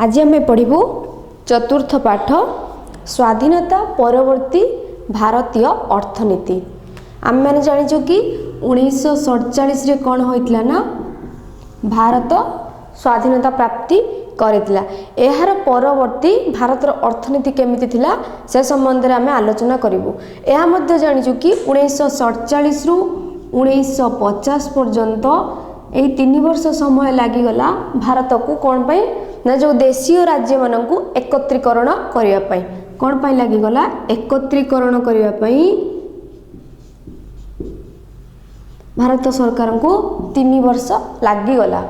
आज आम पढ़ू चतुर्थ पाठ स्वाधीनता परवर्ती भारतीय अर्थनीति। आम मैंने जाचु कि 1947 रे कौन होइतिला ना भारत स्वाधीनता प्राप्ति करितिला। एहार परवर्ती भारतर अर्थनीति केमिति थिला से संबंध में आम आलोचना करिवु। एहा मध्ये जानिछु कि 1947 रु 1950 पर्यंत यही 3 वर्ष समय लागिगला भारत को कौन पाई ना जो देशीय राज्य मानकु एकत्रीकरण करिया पाई। कौन पाई लागिगला एकत्रीकरण करिया पाई भारत सरकार को 3 वर्ष लागिगला।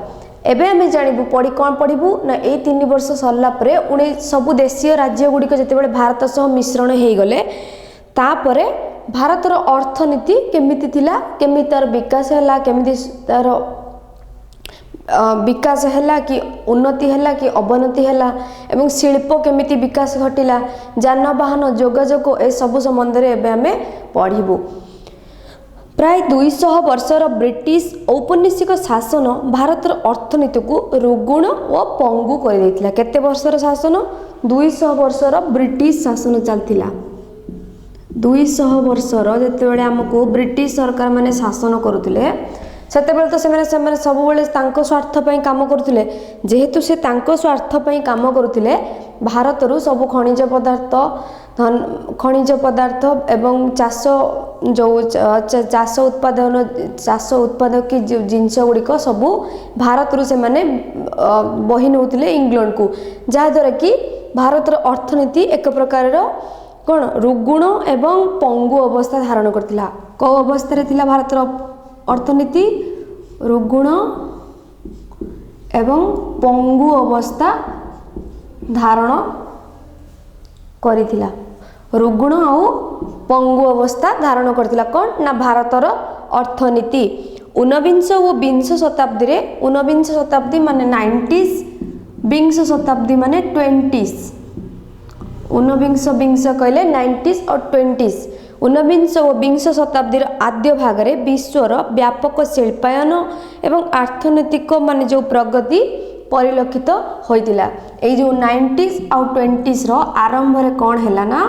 एबे आमे जानिबु पढ़ी कौन पढ़िबु ना ए 3 वर्ष सरला परे उणे सबु देशीय राज्य गुड़िक जेतेबेले भारत सह मिश्रण हेई गले तापरे भारतर अर्थनीति केमिति थिला, केमिति तार विकास हैला, केमिति तार विकास हैला कि उन्नति हैला कि अवनति हैला एवं शिल्प केमिति विकास घटिला, जानवाहन जोगाजोग ए सबु संबंध रे एबे आमे पढ़िबु। प्राय 200 वर्षर ब्रिटिश औपनिवेशिक शासन भारतर अर्थनीति को रुगुण और पंगु कर देथिला। केते वर्षर शासन? 200 वर्षर ब्रिटिश शासन चलथिला। 200 वर्षर जेतेबेले हमको ब्रिटिश सरकार माने शासन करुथिले सेतेबेले तो सेमाने सबुबेले तांको स्वार्थ पई काम करुथिले। जेहेतु से तांको स्वार्थ पई काम करुथिले भारतरु सब खनिज पदार्थ एवं चाष जो चाष उत्पादक की जिनस गुड़िक सबू भारतरु से माने बही नौथिले इंग्लैंड को, जहाद्वारा कि भारतर अर्थनीति एक प्रकार कौन रुगुण एवं पंगु अवस्था धारण करथिला। को अवस्था रे थिला भारतर अर्थनीति? रुगुण एवं पंगु अवस्था धारण करिथिला। रुगुण और पंगु अवस्था धारण करथिला कौन ना भारतर अर्थनीति। 19 और 20 शताब्दी रे 19 शताब्दी माने 90s, 20 शताब्दी माने 20s। 19 कहले 90s और 20s। 19 और 20 शताब्दीर आद्य भागरे विश्वर व्यापक शिल्पायन एवं अर्थनैतिक माने जो प्रगति परिलक्षित होइतिला। एई जो 90s और 20s रो आरंभ रे कौन हैला ना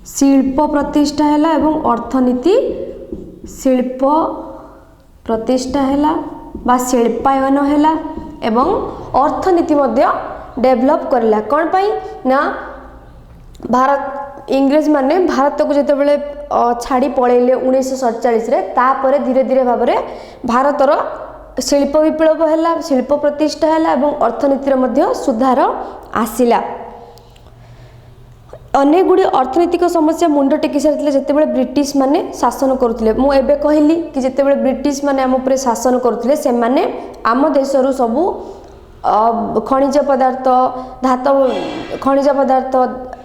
शिल्प प्रतिष्ठा हैला एवं अर्थनीति शिल्प प्रतिष्ठा हैला बा शिल्पायन हैला एवं अर्थनीति मध्य डेवलप करला। कौन पाई ना भारत इंग्रेज माने भारत को जेते बेले छाड़ी पळेले 1947 रे तापरे धीरे धीरे भाव में भारतर शिल्प विप्लव हैला, शिल्प प्रतिष्ठा हैला एवं अर्थनीति मध्य सुधार आसिला। अनेक गुड़ी अर्थनैतिक समस्या मुंड टेकी सारी जिते ब्रिटिश माने शासन करुले। मु एबे कहली कि जिते ब्रिटिश माने आम उपरे शासन करुले से माने आम देशरू सबू खनिज पदार्थ खनिज पदार्थ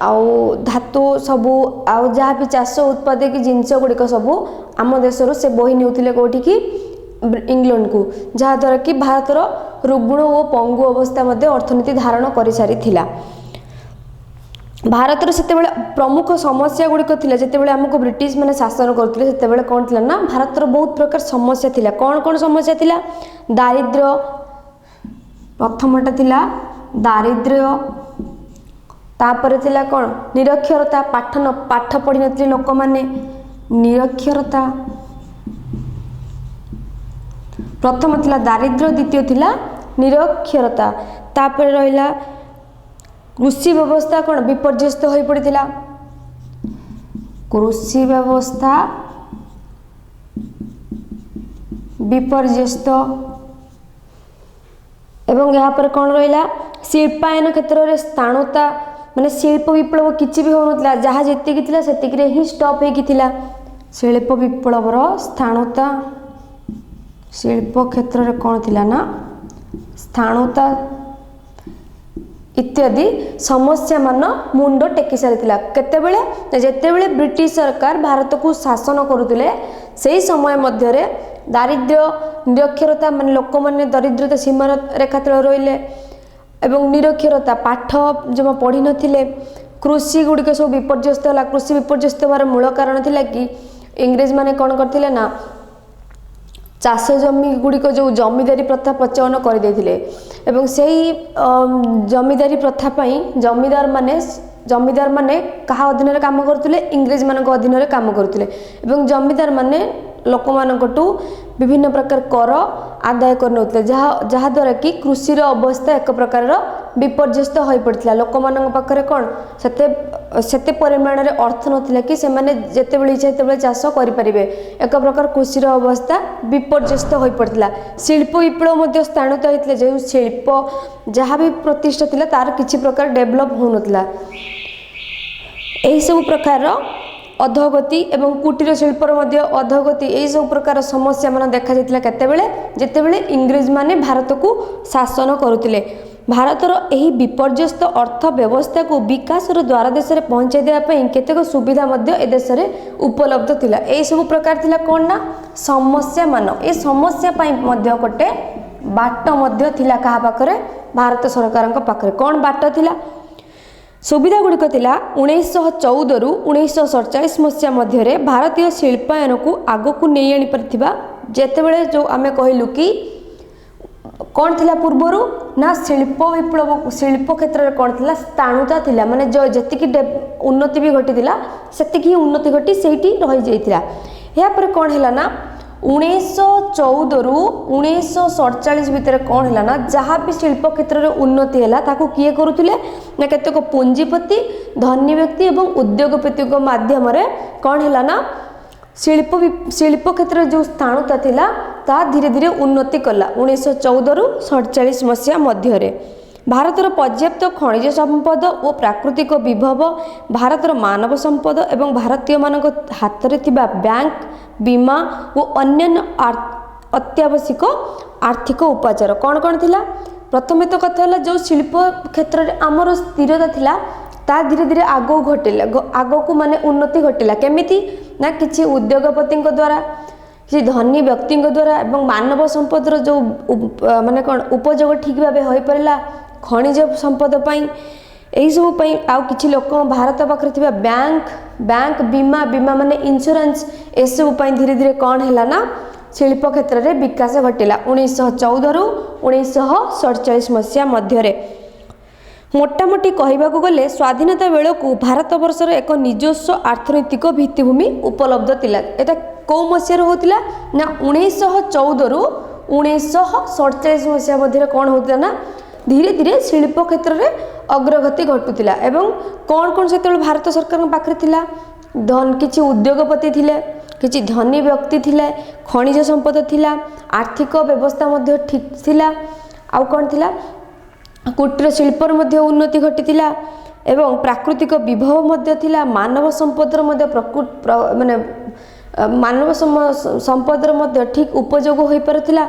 आउ धातु सबू आउ जहाँ भी चाष उत्पादक जिनस गुड़िक सबू आम देशरू से बही नेउथिले कोठी कि इंग्लैंड को, जहाद्वारा कि भारतर रुगुण और पंगु अवस्था मध्य अर्थनीति धारण कर सारी थिला। भारतर सेतेबेले प्रमुख समस्या गुड़िक थिला जेतेबेले हमको ब्रिटिश माने शासन करथिले सेतेबेले कोन थिला ना भारतर बहुत प्रकार समस्या थिला। कौन कौन समस्या थिला? दारिद्र्य प्रथमटा थिला दारिद्र्य, तापरे थिला कौन निरक्षरता, पाठ पढ़ी नथिले लोक माने निरक्षरता प्रथम थिला दारिद्र्य, द्वितीय थिला निरक्षरता, तापरे रहिला कृषि व्यवस्था कौन विपर्यस्त हो पड़ता। कृषि व्यवस्था विपर्यस्त एवं यहाँ पर कौन रहा शिल्पायन क्षेत्र में स्थाणुता माने शिल्प विप्लव किसी भी होना जहाँ जी से ही स्टॉप होता। शिल्प विप्लवर स्थाणुता शिल्प क्षेत्र में कौन थिला ना स्थाणुता इत्यादि समस्या मान मुंड टेकी सारी केतेबेले जेतेबेले ब्रिटिश सरकार भारत को शासन करुले से समय मध्य दारिद्र्य निरक्षरता मान लोक मैंने दरिद्रता सीमा रेखा तले रहिले एवं निरक्षरता पाठ जमा पढ़ी नथिले, कृषि गुड़िक सब विपर्यस्त है। कृषि विपर्यस्त होवार मूल कारण थिला कि इंग्रेज माने कौन करथिले ना चाष जमी गुड़िक जो जमीदारी प्रथा प्रचलन करदे एवं से जमीदारी प्रथा जमीदार माने कहा अधीन में काम करुले इंग्रेज मान अधीन में काम करुले एवं जमीदार माने लोक मानकटू विभिन्न प्रकार कर आदाय कर जहाद्वारा कि कृषि अवस्था एक प्रकार विपर्यस्त हो पड़ता लोक मान पाखे कौन सेते परिमाण में अर्थ नाला कि से जिते इच्छा से चाष करें एक प्रकार कृषि अवस्था विपर्यस्त हो पड़ता शिल्प विप्लव स्थाणुत होता जो शिल्प जहाँ भी प्रतिष्ठा था तार किसी प्रकार डेभलप हो नाला यही सब प्रकार अधोगति एवं कुटीर शिल्पर अधोगति यही सब प्रकार समस्या मान देखा जाता केतेबेले जितेबेले इंग्रेज माने भारत को शासन करुले भारतर यही विपर्यस्त अर्थ व्यवस्था को विकास द्वारा देश में पहुँचाई देवाई केतेक सुविधा ए देश में उपलब्ध थिला यही सब प्रकार थिला कौन ना समस्या मान ये समस्या गोटे बाट थिला कहा पाखरे भारत सरकार पाखरे कौन बाट थिला सुविधा गुड़िक 1914 रु 1947 मसीहा मध्य भारतीय शिल्पायन को आग को नहीं आनी पारिथिबा जेतेबेले जो आमे कहलु कि कौन थिला पूर्वरु ना शिल्प विप्लव शिल्प क्षेत्र में कौन थिला स्थाणुता थिला माने जो जतिकी उन्नति भी घटी सेतिकी उन्नति घटी सेठी रही जाइथिला या पर कौन हैला ना 1914 रु 1947 भितर कौन है ना जहाँ भी शिल्प क्षेत्र में उन्नति है ताकू किए करुले ना केतेक पुंजीपति धनी व्यक्ति एवं उद्योगपति माध्यम कौन है ना शिल्प क्षेत्र में जो स्थाणुता थिला ता धीरे धीरे उन्नति कला 1914 रु 1947 मसीहा मध्य भारतर पर्याप्त खनिज संपद और प्राकृतिक विभव भारतर मानव संपद एवं भारतीय मानक हाथ में थिबा बैंक बीमा और अन्य अत्यावश्यक आर्थिक उपाचार कौन कौन थिला प्रथम तो कथा है जो शिल्प क्षेत्र में आमर स्थिरता थिला ता धीरे धीरे आग घटिला आग को माने उन्नति घटिला केमिति ना किसी उद्योगपति द्वारा किसी धनी व्यक्ति द्वारा एवं मानव संपद जो माने कौन उपयोग ठीक भाव हो पारा खनिज संपद यही सब आउ किछि लोक भारत पाखरे थिबा बैंक बीमा माने इंश्योरेंस एसबू धीरे धीरे कौन है ना शिल्प क्षेत्र में विकास घटिला 1914 रु 1947 मसीहा मध्य मोटामोटी कहवाक गले स्वाधीनता बेलू भारत वर्षर एक निजस्व अर्थनैतिक भित्तिभूमि उपलब्ध थिला एटा कौ मसीह होता ना 1914 रु 1947 मसीहा मध्य कौन होता ना धीरे धीरे शिल्प क्षेत्र में अग्रगति घटुला एवं कौन कौन से भारत सरकार पाखे थिला किसी उद्योगपति थिले किसी धनी व्यक्ति थिले खनिज संपद थिला आर्थिक व्यवस्था मध्य ठीक थिला आउ कौन थिला कुटीर शिल्पर मध्य उन्नति घटिला एवं प्राकृतिक विभव मध्य थिला मानव संपदर मध्य माने मानव संपदर मध्य ठीक उपयोग हो पारुथिला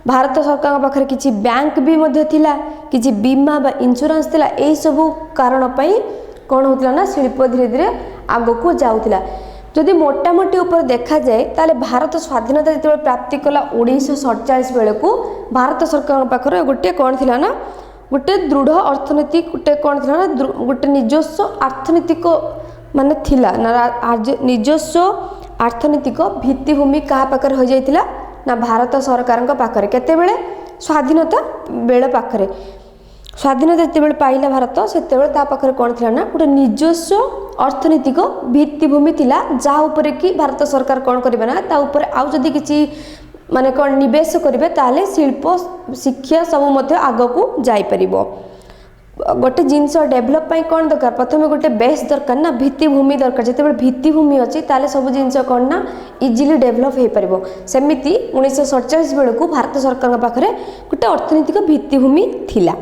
भारत सरकार पाखे किसी बैंक भी मध्य थिला किसी बीमा बा इंश्योरेंस थिला एही सब कारण पई कौन होता ना शिल्प धीरे धीरे आग को जाऊला जदि मोटामोटी ऊपर देखा जाए ताले भारत स्वाधीनता जो प्राप्ति कला 1947 बेले को भारत सरकार पाखे गोटे कौन थिला ना गोटे दृढ़ अर्थनीति गोटे कौन थिला ना गोटे निजस्व अर्थनीतिक माने थिला ना निजस्व अर्थनीतिक भित्तिभूमि क्या पाखे हो जाइतिला ना भारत सरकार पाखे केतेबेले स्वाधीनता बेले पाखे स्वाधीनता जितेबाला पाइला भारत से पाखे कौन थिला ना गोटे निजस्व अर्थनीतिक भित्तिभूमि थिला जहाँ उपरे कि भारत सरकार कौन करेंगे ना ता उपरे आउ जदि किछि माने कौन निवेश करेंगे ताले शिल्प शिक्षा सब मध्य आग को जाई परिबो गोटे जिनस डेभलप पाई कौन दरकार प्रथम गोटे बेस दरकार ना भित्तिभूमि दरकार जितेबाला भित्तिभूमि अच्छी ताले सब जिनस कौन ना इजिली डेभलप हो पारिबो सेमिति 1947 बेलू भारत सरकार पाखे गोटे अर्थनीतिक भित्तिभूमि थिला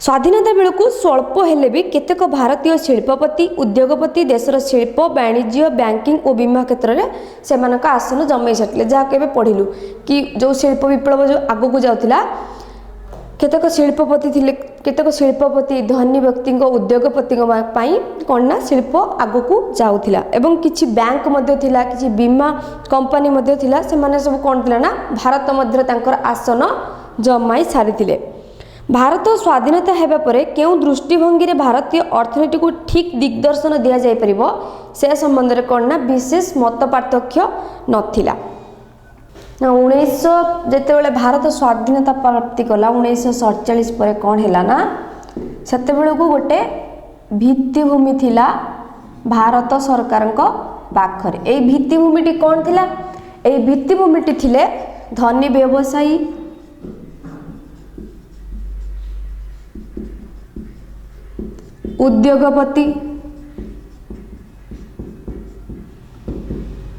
स्वाधीनता बेलू स्वल्प हेले भी केतेक भारतीय शिल्पपति उद्योगपति देशर शिल्प वाणिज्य बैंकिंग और बीमा क्षेत्र में से आसन जमे सारे जहाँ के पढ़िलु कि जो शिल्प विप्लव जो आग को जाऊला केतेक शिल्पपति थिले केतेक शिल्पपति धनी व्यक्ति उद्योगपति कौन ना शिल्प आग को जाऊला एवं किछि बैंक मध्य थिला किछि बीमा कंपनी मध्य थिला से माने सब कौन थिला ना भारत मध्य तांकर आसन जमाई सारी भारत स्वाधीनता हेबा परे केउ दृष्टिभंगी रे भारतीय अर्थनीति को ठीक दिग्दर्शन दिया जाय परिबो से संबंध रे कौन ना विशेष मत पार्थक्य नथिला ना 1900 जेतेबेले भारत स्वाधीनता प्राप्ति कला 1947 पर कौन है ना सेते बेलू गोटे भित्तिभूमि थिला भारत सरकार पाखरे। ए भित्तिभूमिटी कौन थिला? ए भित्तिभूमिटी थिले धनी व्यवसायी, उद्योगपति,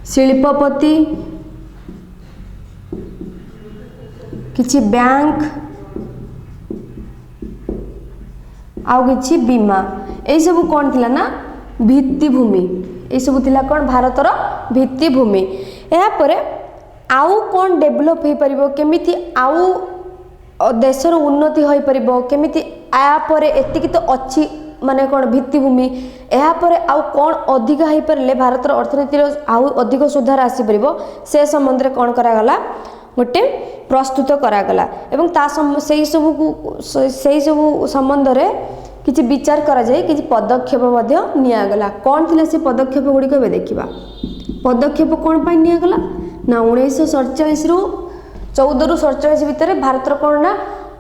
शिल्पपति, किछि बैंक आउ किछि बीमा, ए सब कौन थिला ना भित्तिभूमि। ए सब थिला कौन भारतर भित्तिभूमि। या परे आउ कौन डेभलप हो परिबो, केमिति आउ देशर उन्नति हो परिबो, केमिति आ परे एतिकी तो अच्छी माने कौन भित्तिभूमि, या परे आउ कौन अधिक हो पारे भारतर अर्थनीति आउ अधिक सुधार आसी परिबो से संबंध रे कौन करा गला गोटे प्रस्तुत करा गला। एवं ता सेही सब संबंध रे किछि विचार करा जाय, किछि पदक्षेप मध्य निया गला। कौन थिला से पदक्षेप गुडी को देखिबा। पदक्षेप कौन पाई निया गला ना 1947 रु 14 रु 47 भितर भारतर कौन ना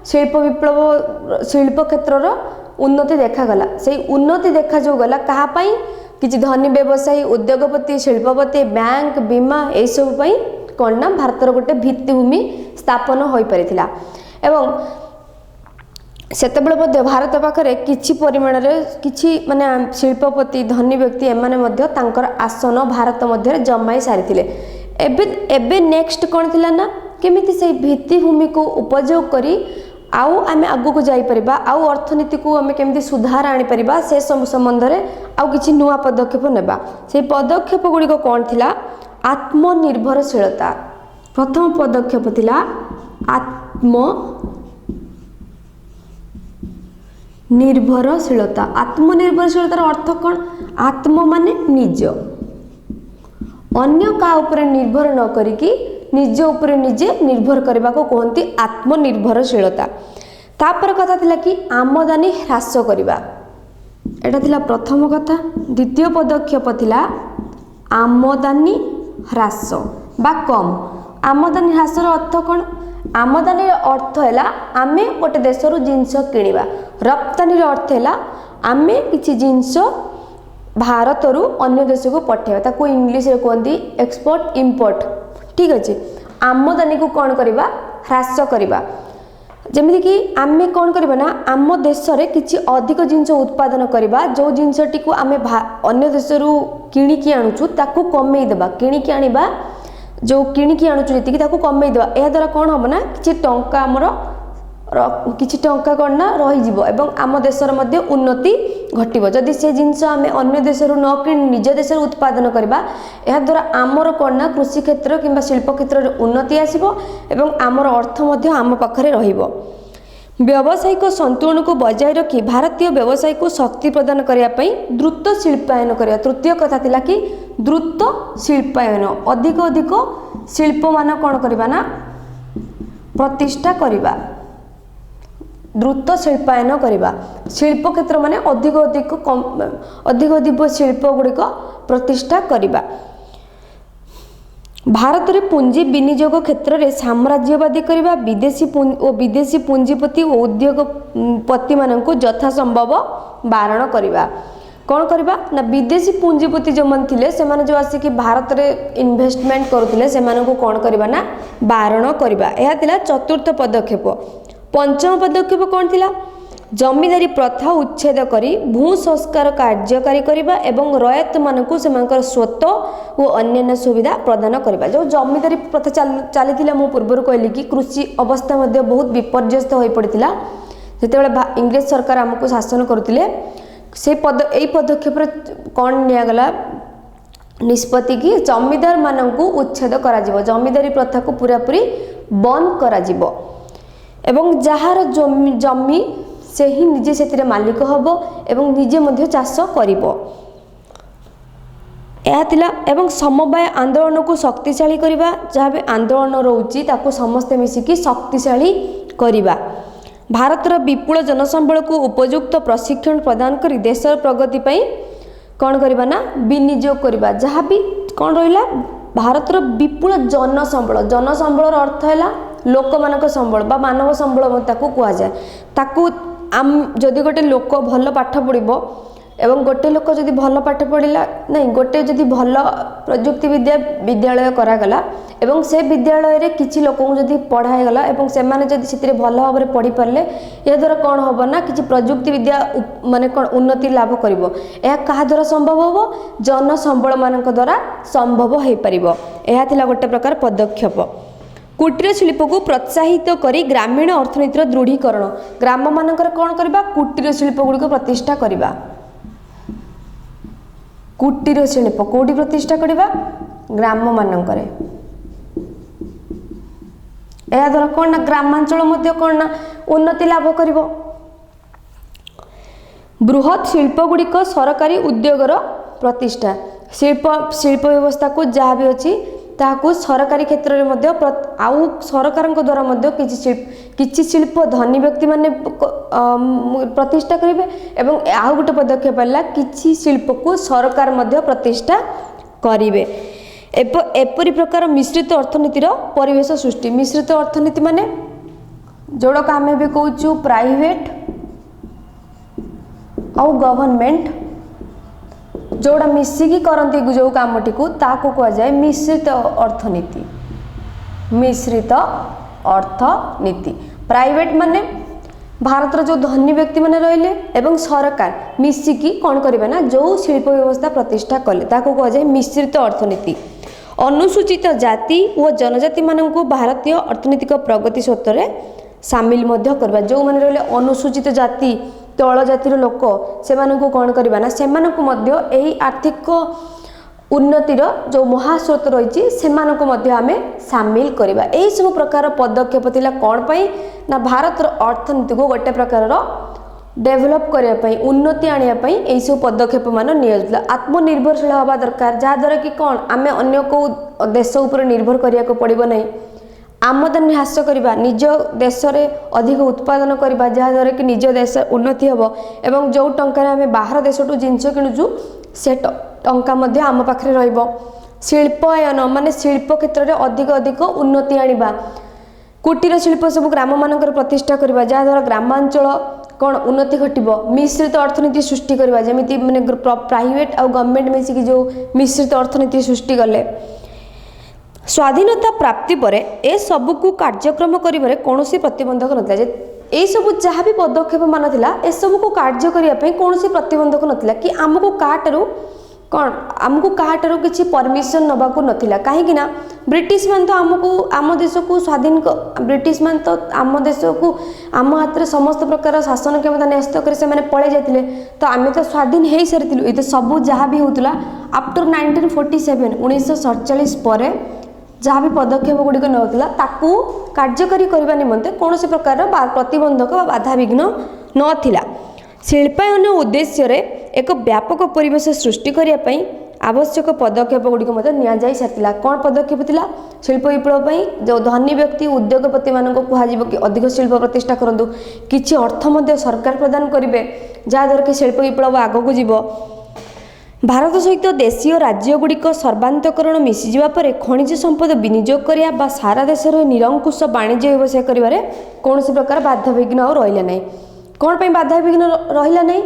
शिल्प विप्लव शिल्प क्षेत्र उन्नति देखा गला। से उन्नति देखा जो गला कहा पाई किछि धनी व्यवसायी, उद्योगपति, शिल्पपति, बैंक, बीमा ए सब पाई कौन ना भारतर गोटे भित्तिभूमि स्थापन हो पारिथिला। एवं सेतेबेले मध्य भारत पाखरे किछि परिमाण रे किछि माने शिल्पपति, धनी व्यक्ति एमाने मध्य तांकर आसन भारत मध्य जमाई सारिथिले। एबे नेक्स्ट कौन थिला ना केमिति से भित्तिभूमि को उपयोग करी आउ आमे आगु को जाई परिबा, आउ अर्थनीति को आमे केमिति सुधार आनी परिबा से संबंध रे आउ किछि नुवा पदक्षेप नेबा। से पदक्षेप गुडी को कौन थिला आत्मनिर्भरशीलता। प्रथम पदक्षेप थिला आत्मनिर्भरशीलता। आत्मनिर्भरशीलतार अर्थ कौन? आत्म माने निज, अन्य का ऊपर निर्भर न करिकी निज ऊपर निजे निर्भर करबा को कहंती आत्मनिर्भरशीलता। तापर कथा थिला कि आमदानी ह्रास करिबा, एटा थिला प्रथम कथा। द्वितीय पदक्षेप थिला आमदानी ह्रास बा कम। आमदानी ह्रासर अर्थ कौन? आमदानी अर्थ है आमे गोटे देशरू जिनस किणवा, रप्तानी अर्थ है आमे किछि जिनस भारतरू अन्य देश को पठेबा, ताको इंग्लिश रे कहंती एक्सपोर्ट इंपोर्ट। ठीक अच्छे। आमदानी को कौन करवा ह्रास करवा, जमिति कि आमे कौन करबा ना आम देश रे किछि अधिक जिनस उत्पादन करवा, जो जिनसटी को आमे अन्य देशरू किणिकी आणुचु ताको कमेई देबा, किणिकी आनिबा जो किणिकी आणुचु जति ताको कमेई देबा। ए द्वारा कौन हम ना किछि टंका हमर किछि टंका कौन ना रही जीवो एवं आम देशर मध्य उन्नति घटिबो। जदि से जिनस आमे अन्य देशरू न किणी निज देशर उत्पादन करबा, एहा द्वारा आमर कौन ना कृषि क्षेत्र किंबा शिल्प क्षेत्र रे उन्नति आसीबो एवं आमर अर्थ मध्य आम पाखरे रहिबो। व्यावसायिक संतुलन को बजाय रखी भारतीय व्यवसाय को शक्ति प्रदान करने पई द्रुत शिल्पायन करया। तृतीय कथा थिला कि द्रुत शिल्पायन, अधिक अधिक शिल्प मान कौन करबा ना प्रतिष्ठा करबा, द्रुत शिल्पायन करबा। शिल्प क्षेत्र माने अधिक अधिक शिल्प गुड़िक प्रतिष्ठा करबा। भारत रे पुंजी विनियोग क्षेत्र रे साम्राज्यवादी करबा, विदेशी पुंजीपति और उद्योगपति मानक यथा संभव बारण करबा। कौन करबा ना विदेशी पुंजीपति जो मन थिले से माने जो आसी कि भारत रे इन्वेस्टमेंट करुथिले से मानक कौन करबा ना बारण करबा। एहा थिला चतुर्थ पदक्षेप। पंचम पदक्षेप कौन थिला? जमीदारी प्रथा उच्छेद करी भू संस्कार कार्यकारी करबा एवं रयत मानकु सेमानकर स्वत और अन्य सुविधा प्रदान करबा। जो जमीदारी प्रथा चली मु पूर्व कहली कि कृषि अवस्था मध्य बहुत विपर्यस्त हो पड़ता जितेबाला इंग्रेज सरकार आमको शासन करुले से पदक्षेप कौन निगला निष्पत्ति कि जमीदार मानकु उच्छेद करा जिवो, जमीदारी प्रथा को पूरा पूरी बंद करा जिवो एवं जहार जमी से ही निजे से मालिक हबो एवं निजे मध्य चाष करिवो। एवं समवाय आंदोलन को शक्तिशाली करबा, जहाँ भी आंदोलन रोची ताको समस्ते मिसिकी शक्तिशाली करबा। भारतर विपुल जनसंबल को उपयुक्त प्रशिक्षण प्रदान करी देशर प्रगति पई कौन करबा ना विनियोग करबा। जहाँ भी कौन रहिला ଭାରତର ବିପୁଳ जनसंबल अर्थ है लोक मान संबल बा मानव संबल ताकू कहुए ताकू आम जदि गोटे लोक भल पाठ पढ़ो एवं गोटे लोक जदि भल पाठ पढ़ला नहीं गोटे जदि भल प्रजुक्ति विद्या विद्यालय करागला एवं से विद्यालय रे किछि लोक जदि पढ़ाईगला एवं से माने जदि सितरे भल भाव में पढ़ी पारे या द्वारा कौन हम ना कि प्रजुक्ति विद्या माने कौन उन्नति लाभ करिवो यह कहा द्वारा संभव होबो जनसंबल मानक द्वारा संभव हो पारिबो। यह थिला गोटे प्रकार पदक्षेप। कुटीर शिल्प को प्रोत्साहित करी ग्रामीण अर्थनीतिर दृढ़ीकरण ग्राम मानकर कौन करबा कुटीर शिल्प गुड़िक प्रतिष्ठा करबा। कुटीर शिल्प कोठी प्रतिष्ठा करबा ग्राम मानकर या द्वारा कौन ना ग्रामांचल मध्य कौन ना उन्नति लाभ करिवो। बृहत शिल्प गुड़िक सरकारी उद्योगर प्रतिष्ठा शिल्प व्यवस्था को जहाँ भी अच्छी ताकू सरकारी क्षेत्र में मध्य आउ सरकार द्वारा मध्य किछि शिल्प धनी व्यक्ति माने प्रतिष्ठा करेंगे एवं आउ गोटे पदक्षेप है किछि शिल्प को सरकार मध्य प्रतिष्ठा करेंगे। एपरी प्रकार मिश्रित अर्थनीतिर परिवेश सृष्टि मिश्रित अर्थनीति माने जोड़क आम भी कहूँ प्राइवेट आउ गवर्नमेंट जोड़ा मिसिकी करती जो कामटी को ताको कह जाए मिश्रित अर्थनीति। मिश्रित अर्थनीति प्राइवेट माने भारतर जो धनी व्यक्ति माने रहिले एवं सरकार मिसिकी कौन करेंगे ना जो शिल्प व्यवस्था प्रतिष्ठा कले ताको कह जाए मिश्रित अर्थनीति। अनुसूचित जाति व जनजाति मानक भारतीय अर्थनैतिक प्रगति स्रोत सामिल करवा जो मैंने रहिले अनुसूचित जाति तल जातिर लोक से कौन करवा ना से आर्थिक उन्नतिर जो महास्रोत रही से आम सामिल करवा। यही सब प्रकार पदक्षेप थिला कौन पाई ना भारतर अर्थनीति को गोटे प्रकार डेभलप करने उन्नति आने यही सब पदक्षेप मान निया आत्मनिर्भरशील हवा दरकार जहाँद्वारा कि कौन आम अन्य को देश उपर निर्भर करने पड़ो नहीं आमदानी ह्रास करवा निज देश में अधिक उत्पादन करवा जहाँद्वारा कि निज देश उन्नति हम एवं जो टंकार आम बाहर देश जिनस किणुचु से टंका आम पाखे रहिबो। शिल्पायन माने शिल्प क्षेत्र में अधिक अधिक उन्नति आनिबा। कुटीर शिल्प सब ग्राम मानकर प्रतिष्ठा करवा जहाँद्वारा ग्रामांचल कौन उन्नति घटिबो। मिश्रित अर्थनीति सृष्टि करवा जमीती माने प्राइवेट और गवर्नमेंट मिसिकी जो मिश्रित अर्थनीति सृष्टि कले। स्वाधीनता प्राप्ति पर ए सबको कार्यक्रम करिबारे कौनसी प्रतिबंधक नथिला ए सब जहाँ भी पदक्षेप मान थिला ए सब को कार्य करिया पे कौनसी प्रतिबंधक नथिला कि आमको काटारू कौन आमको काटारू किछि परमिशन नबाकू नथिला कहीं ना ब्रिटिश मान तो आमको आम देश को स्वाधीन ब्रिटिश मान तो आम देश को आम हाथ में समस्त प्रकार शासन क्षमता न्यस्त कर से माने पळे जातिले तो आम तो स्वाधीन हो सारी ये तो सब जहाँ भी होता आफ्टर 1947 1947 पर जहाँ भी पदक्षेप गुड़िक नौला ताकू कार्यकारी करने निमंते कौन से प्रकार प्रतिबंधक बाधा विघ्न नथिला। शिल्पायन उद्देश्य रे एक व्यापक परिवेश सृष्टि करने आवश्यक पदक्षेप गुड़िक नि सारी कौन पदक्षेप थिला शिल्प विप्लव जो धनी व्यक्ति उद्योगपति मान कहुब कि अधिक शिल्प प्रतिष्ठा करूँ किछि अर्थ सरकार प्रदान करेंगे जहाँद्वारा कि शिल्प विप्लव आगक जीव। भारत सहित देशीय राज्यगुड़िक सर्वांतकरण मिशीजा पर खनिज संपद विनियोग करिया बा सारा देश निरंकुश वाणिज्य व्यवसाय करिबारे कौन सी प्रकार बाधा विघ्न और रहिला नहीं। कौन पे बाधा विघ्न रहिला नहीं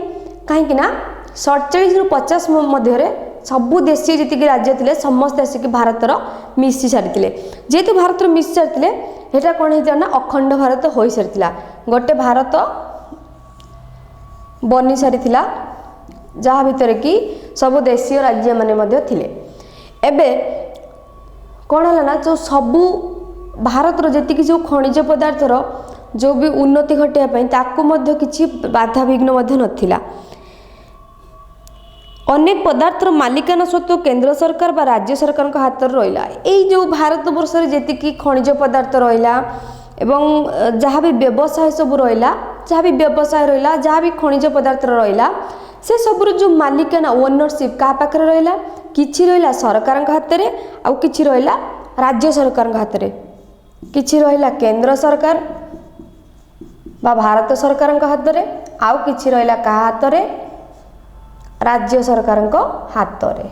कहीं ना 47 रु 50 मध्य सबु देशीय जी राज्य थे समस्त आसिक भारतर मिसी सारी जेहेतु भारत मिसी सारी यहाँ कौन होता ना अखंड भारत हो सारी गोटे भारत बनी सारी जहाँ भितर कि सब देशीय राज्य माने थिले। एबे कौन है ना जो सबू भारतर जी जो खनिज पदार्थर जो भी उन्नति घटापी ताकू किसी बाधा विघ्न नथिला। अनेक पदार्थर मालिकाना स्वत्व केंद्र सरकार बा राज्य सरकार हाथ रहा यही जो भारत वर्ष जी खनिज पदार्थ रहा एवं जहाँ भी व्यवसाय सब रहा जहाँ भी व्यवसाय रहा जहाँ भी खनिज पदार्थ रहा से सबुर जो मालिकाना ओनरशिप क्या पाखे रहा किछि रहा सरकार हाथ में आउ किछि रहा राज्य सरकार हाथ में किछि रहा केंद्र सरकार बा भारत सरकार हाथ में आउ किछि रहा क्या हाथ में राज्य सरकार हाथ में।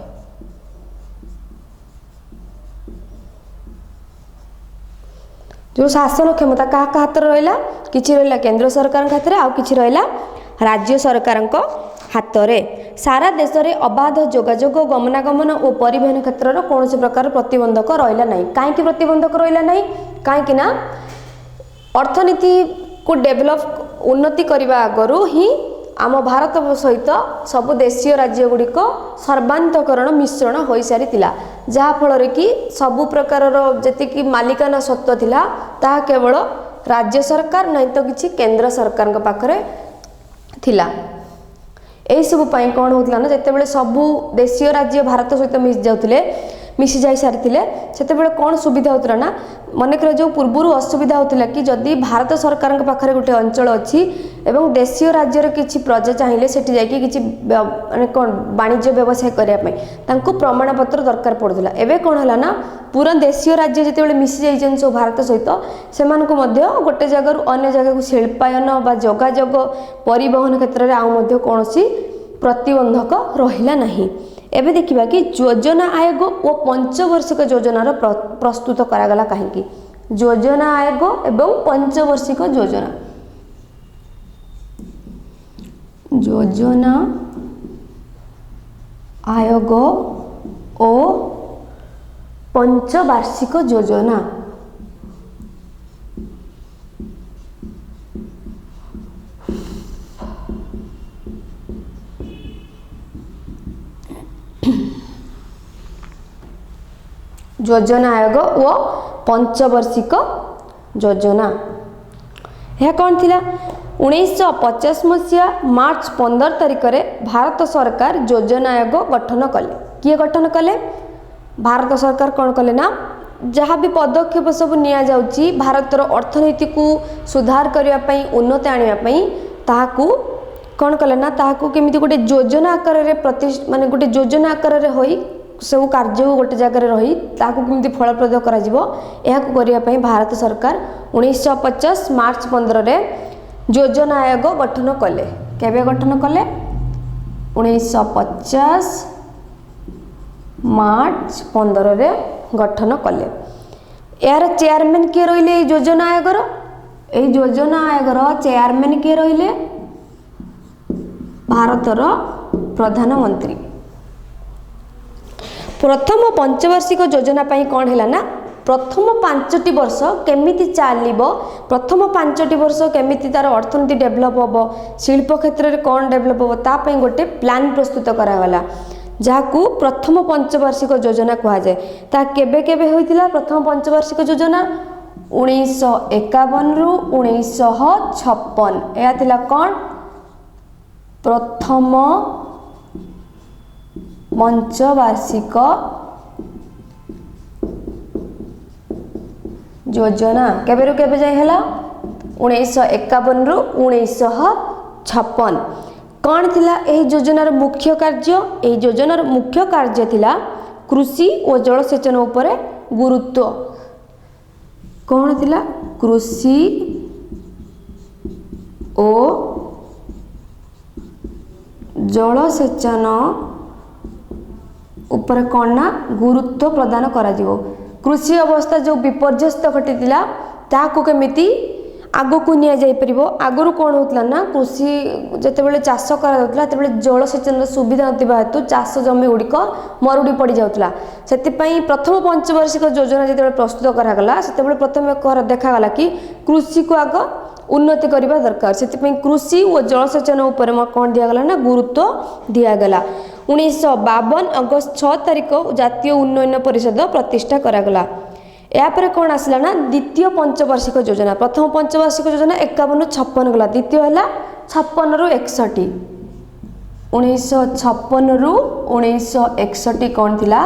जो शासन क्षमता क्या हाथ रहा कि रहा केंद्र सरकार हाथ में आउ कि रहा राज्य सरकार हाथ में। सारा देश में अबाध जोगाजोग गमनागमन और परिवहन क्षेत्र कौन प्रकार प्रतिबंधक रहा ना। कहीं प्रतिबंधक रहा ना कहीं अर्थनीति को डेभलप उन्नति करने आगु ही आम भारत सहित सबु देशीय राज्य गुड़िक सर्वांतकरण मिश्रण हो सारी जहाँफल कि सबु प्रकार जी मालिकाना सत्व थिला ता केवल राज्य सरकार नहीं तो किसी केंद्र सरकार पाखरे थिला। यही सब कौन होता ना जिते सबु देशीय राज्य भारत सहित मिसी जाई सारी से कौन सुविधा होता ना मन कर जो पूर्वर असुविधा होता कि जदि भारत सरकार पाखे गोटे अंचल अच्छी एवं देशीय राज्यर किसी प्रजा चाहिए सेठी जाकि किसी माने कौन वाणिज्य व्यवसाय करने प्रमाण पत्र दरकार पड़ूला। एवं कौन है ना पूरा देशीय राज्य जिते मिसी जाइए सब भारत सहित से गोटे जगार अन्य जगह को शिल्पायन बा जोगाजोग परिवहन क्षेत्र में आउ कौन प्रतिबंधक रहा नहीं। एबे देखिबा कि योजना आयोग और पंचवर्षिक योजनार प्रस्तुत करागला कहीं योजना आयोग एवं पंचवर्षिक योजना योजना आयोग और पंचवार्षिक योजना योजना आयोग व पंचवर्षिक योजना यह कौन थिला 1950 मसीहा मार्च 15 तारिख में भारत सरकार योजना आयोग गठन कले। किए गठन कले? भारत सरकार कौन कले ना जहाँ भी पदक्षेप सब निया जाउची भारतर अर्थनीति को सुधार करने उन्नति आने ताकू कौन कले ना ताकू केमिति गोटे योजना आकार माने गोटे योजना आकार होई सब कार्य गोटे जगार रही केमती फलप्रद करने भारत सरकार 1950 मार्च 15 रे योजना आयोग गठन कले। केबे गठन कले? 1950 मार्च 15 रे गठन कले। यार चेयरमैन किए रहिले योजना आयोगर? ए योजना आयोगर चेयरमैन किए रहिले? भारतर प्रधानमंत्री। प्रथम पंचवार्षिक योजना पाई कौन है ना प्रथम 5टी वर्ष केमिति चलिबो प्रथम 5टी वर्ष केमिति तार अर्थनीति डेभलप होबो शिल्प क्षेत्र में कौन डेभलप होबो ता पई गोटे प्लान प्रस्तुत करागला जहाकू प्रथम पंचवार्षिक योजना कहा जाए। ता केबे केबे होइतिला प्रथम पंचवार्षिक योजना 1951 रु 1956 या थिला कौन प्रथम पंचवार्षिक योजना केबे रु केबे जाय हला 1951 रु 1956 कौन थिला एही योजनार मुख्य कार्य? एही योजनार मुख्य कार्य थिला कृषि और जलसेचन उपरे गुरुत्व। कौन थिला? कृषि और जलसेचन ऊपर कौन ना गुरुत्व प्रदान करा जिवो। कृषि अवस्था जो विपर्यस्त घटीला ताकू केमिति आगो को निया जाई परिबो। आगुरु कौन होतला ना कृषि जेतेबेले चाष करा जाउतला तेबेले जलसेचन सुविधा नथिबा हेतु चाष जमी गुड़िक मरुड़ी पड़ जाउतला। सेति पई प्रथम पंचवार्षिक योजना जेतेबेले प्रस्तुत करा गला सेतेबेले प्रथम देखा गला कि कृषि को आग उन्नति करबा दरकार। सेति पई कृषि और जलसेचन ऊपर कौन दिया गला ना गुरुत्व दिया गला। 1952 अगस्त 6 तारिख जातीय उन्नयन परिषद प्रतिष्ठा करागला। यापर कौन आसला ना द्वितीय पंचवार्षिक योजना। प्रथम पंचवार्षिक योजना 51 56 गला द्वितीय है 56 रु 61 1956 रु 1961 कौन थिला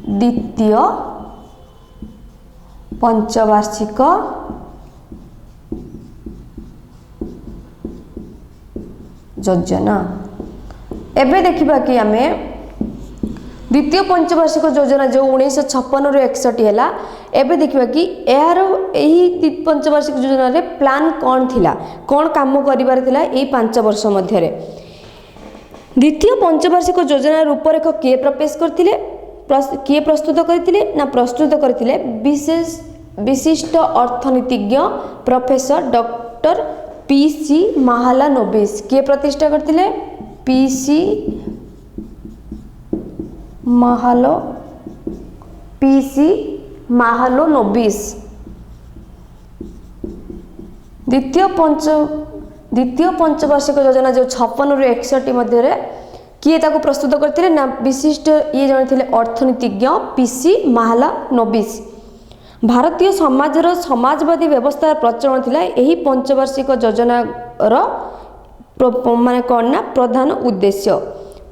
द्वितीय पंचवार्षिक योजना। एबे देखिबा कि आमे द्वितीय पंचवार्षिक योजना जो 1956 रु 61 है एबे देखिबा कि यार यही पंचवार्षिक योजना रे प्लान कौन थिला कौन काम करिबार थिला एही 5 वर्ष मध्य रे। द्वितीय पंचवार्षिक योजना रूपरेख किए प्रपेश करथिले किए प्रस्तुत करथिले ना प्रस्तुत करथिले विशेष विशिष्ट अर्थनीतिज्ञ प्रोफेसर डॉक्टर पी.सी. महालानोबिस किए प्रतिष्ठा करथिले पी.सी. महालानोबिस। द्वितीय पंचवार्षिक योजना जो 56 रु 61 मध्य किए ताको प्रस्तुत करथिले ना विशिष्ट ये जने थिले अर्थनीतिज्ञ पी.सी. महालानोबिस। भारतीय समाजर समाजवादी व्यवस्था प्रचलन थिला एही पंचवार्षिक योजनार माने कौन ना प्रधान उद्देश्य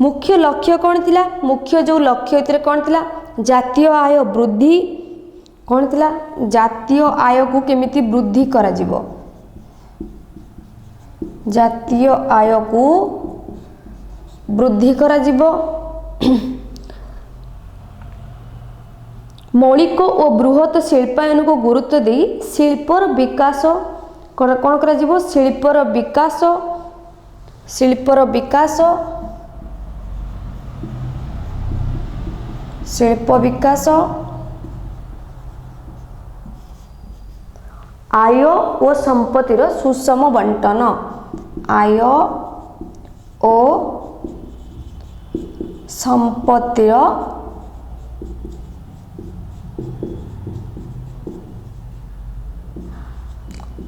मुख्य लक्ष्य कौन थिला मुख्य जो लक्ष्य इतरे कौन थिला जातीय आय वृद्धि कौन थिला जातीय आय को केमिति वृद्धि करा जिवो जातीय आय को वृद्धि करा जिवो मौलिक और बृहत शिल्पायन को गुरुत्व दे शिल्पर विकास कौन करा जिवो शिल्पर विकास शिल्प विकास आय और संपत्तिर सुषम बंटन आय और संपत्तिर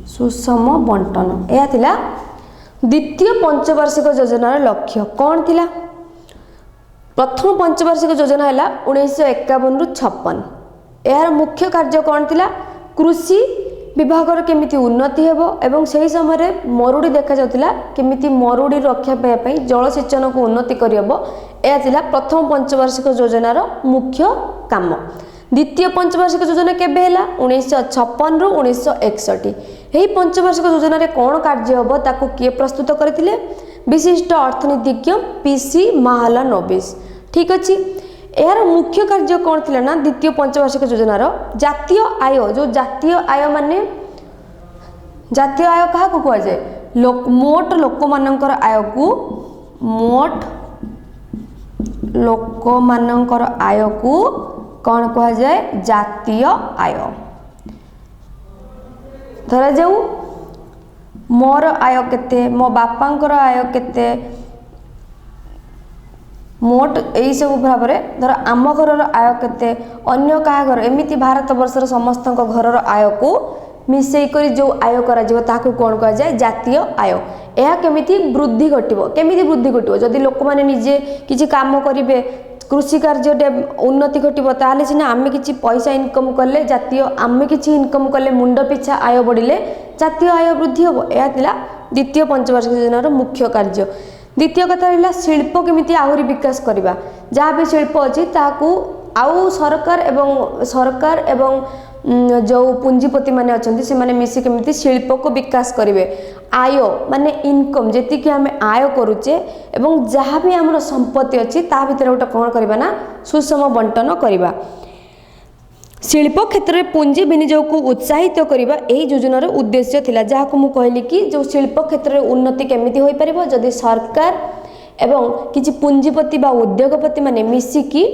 सुषम बंटन यह थिला द्वितीय पंचवार्षिक योजनार लक्ष्य कौन थिला प्रथम पंचवार्षिक योजना है 1951 रु 56 यार मुख्य कार्य कौन थिला कृषि विभाग केमिति उन्नति हेबो एवं सही समय मरुड़ी देखा जाउतिला केमिति मरुड़ी रक्षा पाई जलसेचन को उन्नति करियबो एया थिला प्रथम पंचवार्षिक योजनार मुख्य काम। द्वितीय पंचवार्षिक योजना केबे हैला 1956 रु 1961 एही पंचवार्षिक योजना रे कोन कार्य हेबो ताको किए प्रस्तुत करथिले विशिष्ट अर्थनीतिज्ञ पी.सी. महालानोबिस। ठीक अछि यार मुख्य कार्य कौन थिला ना द्वितीय पंचवार्षिक योजनार जातीय आय जो जातीय आय माने जातीय आय कहा को कह जाए मोट लोक मानकर आय को मोट लोक मानकर आय को कौन कह जाए जातीय आय धरा जाऊ मोर आय केते मो बापांकर आय केते मोट यही सब भाव में धर आम घर आय केते अन्य क्या घर एमती भारत वर्षर समस्त घर आय को मिसेकर जो आय कर कौन कह जाए जातीय आय यह केमिति वृद्धि घटो केमिति वृद्धि घटो जदि लोक मैंने निजे किसी काम करेंगे कृषि कार्य उन्नति घटो ताले सीना आम कि पैसा इनकम कले जातीय आम कि इनकम कले मुंड पिछा आय बढ़िले जातीय आय वृद्धि हम यह द्वितीय पंचवार्षिक योजनार मुख्य कार्य। द्वितीय कथा रहा शिल्प केमिति आहरी विकास करवा जहाँ भी शिल्प अच्छी ताकू आउ सरकार एवं जो पुंजीपति माने अच्छे से माने मिसी केमिति शिल्प को विकास करेंगे आय माने इनकम जी आम आय करुचे एवं जहाँ भी आम संपत्ति अच्छी ता भीतर गोटे कौन करवा ना सुषम बंटन करवा शिल्प क्षेत्र में पुंजी विनियोग को उत्साहित करने यही योजनार उद्देश्य थिला जहाँ को कहली कि जो शिल्प क्षेत्र में उन्नति केमिति होई परिबो जदि सरकार एवं किछि पुंजीपति बा उद्योगपति माने मिसिकी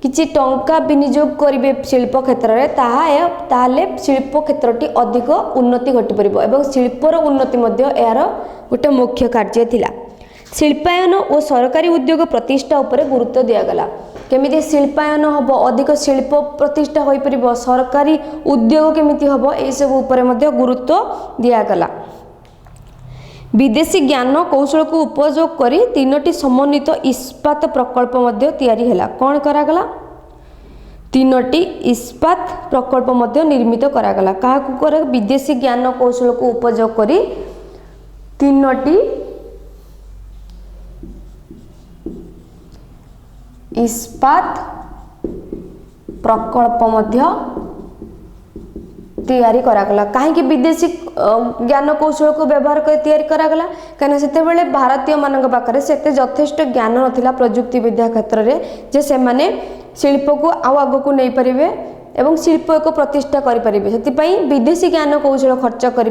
किछि टंका विनियोग करिवे शिल्प क्षेत्र में ताहाले शिल्प क्षेत्रटी अधिक उन्नति घटी परिबो एवं शिल्पर उन्नति मध्य यार गोटे मुख्य कार्य थिला। शिल्पायन और सरकारी उद्योग प्रतिष्ठा उपरे गुरुत्व दियागला केमिति शिल्पायन हम अधिक शिल्प प्रतिष्ठा हो पार सरकारी उद्योग केमिति हम यह सब उपरे मध्य गुरुत्व दियागला। विदेशी ज्ञान कौशल को उपयोग करी 3टी समन्वित इस्पात प्रकल्प मध्य तैयारी हैला कौन करागला 3टी इस्पात प्रकल्प मध्य निर्मित करागला कहा को करे विदेशी ज्ञान कौशल को उपयोग करी 3टी इस्पात प्रकल्प मध्य तैयारी करागला कहीं विदेशी ज्ञान कौशल को व्यवहार कर तैयारी करागला कहीं से भारतीय मान पाखे से यथेष्ट ज्ञान नाला प्रजुक्ति विद्या क्षेत्र में जे से माने शिल्प को आग को नहीं पारे एवं शिल्प एक प्रतिष्ठा करें से विदेशी ज्ञान कौशल खर्च कर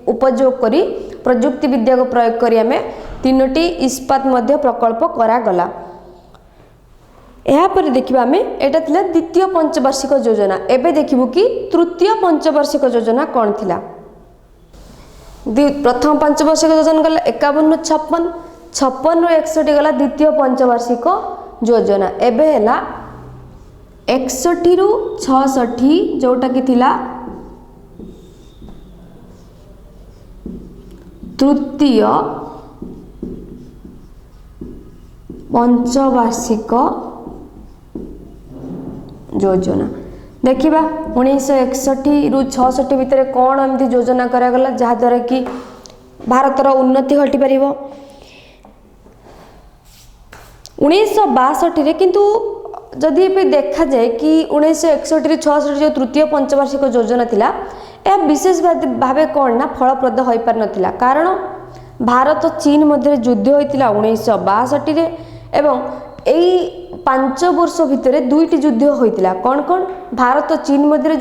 उपयोग करी प्रजुक्ति विद्या को प्रयोग कर 3टी इस्पात मध्य प्रकल्प करागला। यापर देखिबा आमे एटा थिला द्वितीय पंचवार्षिक योजना। एबे देखिबु कि तृतीय पंचवार्षिक योजना कौन थिला। प्रथम पंचवार्षिक योजना गला 51 नु 56, 56 नु 61 गला द्वितीय पंचवार्षिक योजना। एबे हैला 61 रु 66 जोटा कि थिला तृतीय पंचवार्षिक योजना। देखिबा 1961 रु 66 भितर कौन एमती योजना करागला जहाँ द्वारा कि भारतर उन्नति घटी पारिबो। 1962 रे किंतु जदि भी देखा जाए कि 1961 रु 66 जो तृतीय पंचवार्षिक योजना थिला यह विशेष भावे कौन ना फलप्रद हो पार नथिला। कारण भारत चीन मध्य युद्ध होइतिला 1962 रे एवं एई 5 वर्ष भितर दुईटी युद्ध होइतिला। कौन कौन? भारत चीन मध्य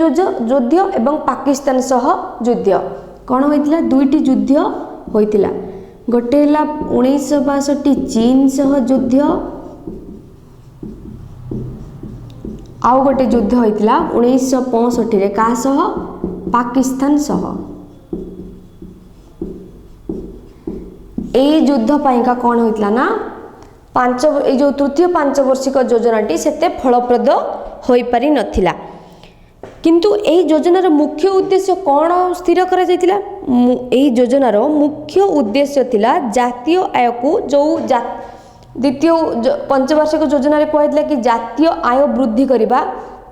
युद्ध एवं पाकिस्तान सह युद्ध। कौन होइतिला? दुईटी युद्ध होइतिला। गोटे हैला 1962 चीन सह युद्ध, आउ गोटे युद्ध होइतिला 1965 रे का सह? पाकिस्तान सह। एई युद्ध पाइका कौन होइतिला ना जो तृतीय पंचवार्षिक योजनाटी सेते फलप्रद होई पारि नथिला। किंतु एई योजनार मुख्य उद्देश्य कौन स्थिर करा जायतिला? एई योजनार मुख्य उद्देश्य थिला जातीय आय को जो द्वितीय पंचवार्षिक योजना रे कहैतिला कि जातीय आय वृद्धि करिबा।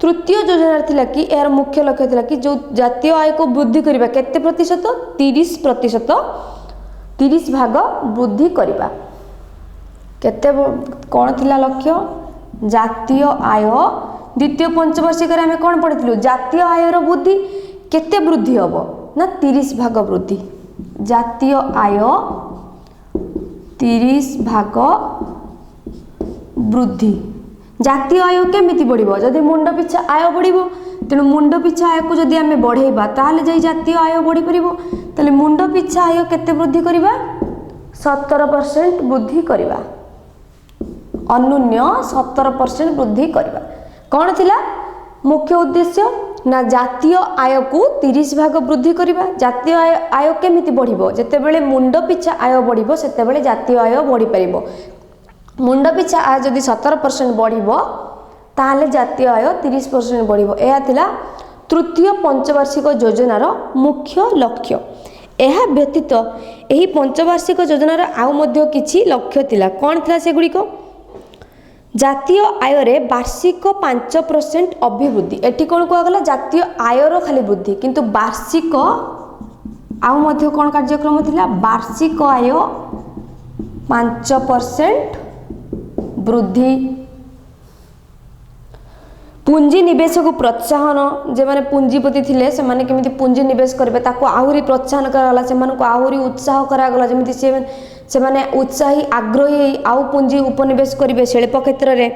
तृतीय योजना थिला कि यार मुख्य लक्ष्य थिला कि जो जातीय आय को वृद्धि करिबा केते प्रतिशत? 30%, 30 भाग वृद्धि करिबा। केते कौन थिला लक्ष्य? जातीय आय। द्वितीय पंचवार्षिक रे हमें कौन पढ़िथिलु? जातीय आयर वृद्धि केते वृद्धि हबो ना 30 भाग वृद्धि। जातीय आय 30 भाग वृद्धि। जातीय आय केमिति बढ़िबो? जदि मुंड पिछा आय बढ़िबो तेणु मुंड पिछा आय को जदि आमे बढ़ेबा ताहले जाई जातीय आय बढ़ी परिबो। ताहले मुंड पिछा आय केते वृद्धि करिबा? 17% वृद्धि करिबा। अन्यून्य 17% वृद्धि करिबा। कौन थिला मुख्य उद्देश्य ना जातीय आय को 30 भाग वृद्धि करिबा। जातीय आय केमिति बढ़िबो? जेतेबेले मुंड पिछा आय बढ़िबो सेतेबेले जातीय आय बढ़ी परिबो। मुंड पिछा आय जदि 17% बढ़िबो ताहले जातीय आय 30% बढ़िबो। एहा थिला तृतीय पंचवार्षिक योजनार मुख्य लक्ष्य। एहा व्यतीत एही पंचवार्षिक योजनार आउ मध्य किछि लक्ष्य थिला। कौन थिला सेगुड़िक? जातीय आय रे वार्षिक 5% अभिवृद्धि। एठी कौन कहगला? जातीय आयर खाली वृद्धि किंतु वार्षिक आउ मध्य कौन कार्यक्रम थिला? वार्षिक आय 5% वृद्धि। पुंजी निवेश को प्रोत्साहन। जे माने पुंजीपति थिले से माने केमिति पुंजी निवेश करबे ताको आहुरी प्रोत्साहन करागला। से माने को आहुरी उत्साह करागला जेमिति से माने उत्साही आग्रही आउ पुंजी उपनिवेश करिवे शिल्प क्षेत्र रे।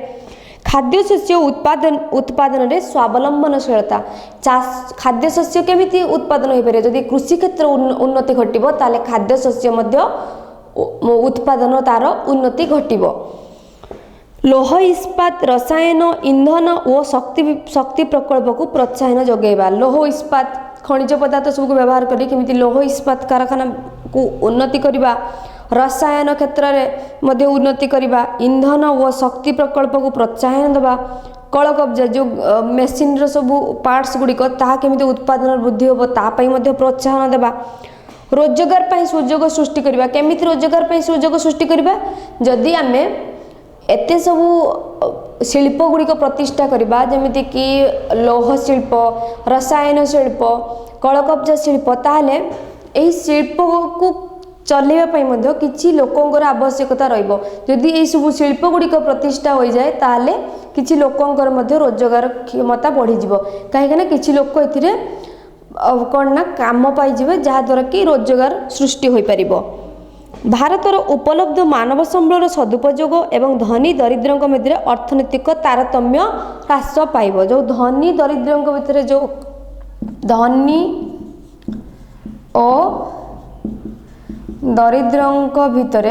खाद्य शस्य उत्पादन रे स्वावलंबनशीलता। खाद्य शस्य केमिति उत्पादन होई पारे? जदि कृषि क्षेत्र उन्नति घटिबो ताले खाद्य शस्य मध्य उत्पादन तार उन्नति घटिबो। लोह इस्पात रसायन इंधन और शक्ति प्रकल्प को प्रोत्साहन जगेबा। लोह इस्पात खनिज पदार्थ सब को व्यवहार करी केमिति लोह इस्पात कारखाना को उन्नति करिबा। रसायन क्षेत्र में मध्य उन्नति करिबा। इंधन और शक्ति प्रकल्प को प्रोत्साहन देबा। कल कब्जा जो मेसीन रो सब पार्ट्स गुड़िक ताहा केमिति उत्पादन वृद्धि होबो ता पई मध्य प्रोत्साहन देबा। रोजगार पई सुजोग सृष्टि करिबा। केमिति रोजगार पई सुजोग सृष्टि करिबा? जदि आमे एते सब शिल्प गुड़िक प्रतिष्ठा करिबा जेमिति कि लौह शिल्प, रसायन शिल्प, कल कब्जा शिल्प, ताहले एही शिल्प को चलेबा पई मध्य किछि लोकंकर आवश्यकता रहइबो। जदि एही सब शिल्प गुड़िक प्रतिष्ठा होई जाय ताहले किछि लोकंकर मध्य रोजगार क्षमता बढ़ी जिवो। काहे ना किछि लोक एथिरे कोन ना काम पाई जिवे जहा द्वारा कि रोजगार सृष्टि होई परिबो। भारतर उपलब्ध मानव संबलर सदुपयोग एवं धनी दरिद्रों मध्य अर्थनैतिक तारतम्य ह्रास पाइब। जो धनी दरिद्रों भितर जो धनी और दरिद्रों भितर